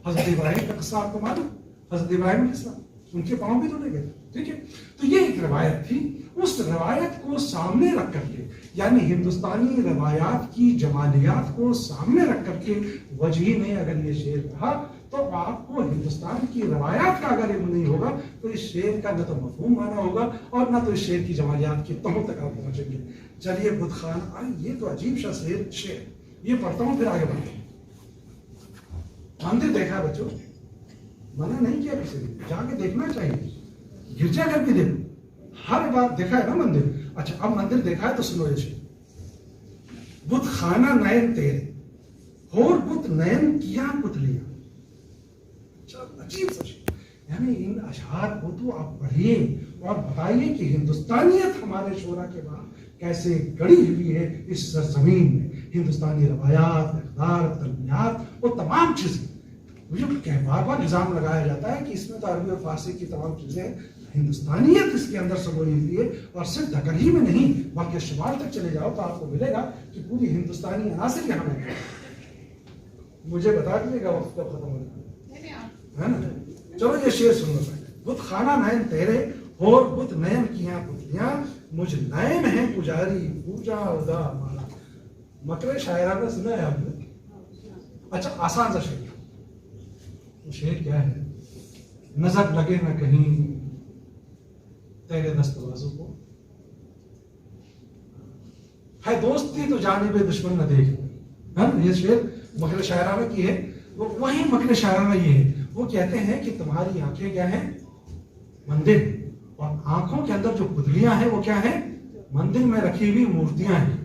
حضرت ابراہیم کا قصہ آپ کو معلوم، حضرت ابراہیم کا قصہ، ان کے پاؤں بھی دھونے گئے. ٹھیک ہے. تو یہ ایک روایت تھی. اس روایت کو سامنے رکھ کر کے، یعنی ہندوستانی روایات کی جمالیات کو سامنے رکھ کر کے وجیح نے اگر یہ شعر کہا تو آپ کو ہندوستان کی روایات کا اگر علم نہیں ہوگا تو اس شعر کا نہ تو مفہوم مانا ہوگا اور نہ تو اس شعر کی جمالیات کی تہوں تک آپ پہنچیں گے. چلیے بت خانہ، یہ تو عجیب سا شعر، یہ پڑھتا ہوں پھر آگے بڑھتا ہوں. مندر دیکھا بچوں، منع نہیں کیا کسی نے، جا کے دیکھنا چاہیے. گرجا گھر بھی دیکھو، ہر بات دیکھا ہے نا مندر. اچھا اب مندر دیکھا ہے تو سنو یہ شعر. بت خانہ نین تیرے اور بت نین کیا پتلیاں. عجیب سا شعر. یعنی ان اشعار کو تو آپ پڑھیے اور بتائیے کہ ہندوستانیت ہمارے شعرا کے بعد کیسے گڑی ہوئی ہے اس سرزمین میں. ہندوستانی روایات، اقدار، تلمیات، وہ تمام چیزیں مجھے بار بار الزام لگایا جاتا ہے کہ اس میں تو عربی اور فارسی کی تمام چیزیں، ہندوستانیت اس کے اندر سموئی ہوئی ہے. اور صرف دکن ہی میں نہیں بلکہ شمال تک چلے جاؤ تو آپ کو ملے گا کہ پوری ہندوستانی عناصر یہاں میں. مجھے بتا دیجیے گا وقت کب ختم ہوگا ہے نا. چلو یہ شعر سن لو پہلے. بت خانہ نین تیرے اور بت نین کیاں پتلیاں، مجھ نین ہے پجاری پوجا ادا مالا. مکر شاعرانہ سنا ہے آپ نے؟ اچھا آسان سا شعر. وہ شعر کیا ہے؟ نظر لگے نہ کہیں تیرے دست بازو کو، ہے دوستی تو جانب دشمن نہ دیکھ. یہ شعر مکر شاعرانہ کی ہے. وہی مکر شاعرانہ یہ ہے، وہ کہتے ہیں کہ تمہاری آنکھیں کیا ہیں؟ مندر. اور آنکھوں کے اندر جو پتلیاں ہیں وہ کیا ہیں؟ مندر میں رکھی ہوئی مورتیاں ہیں.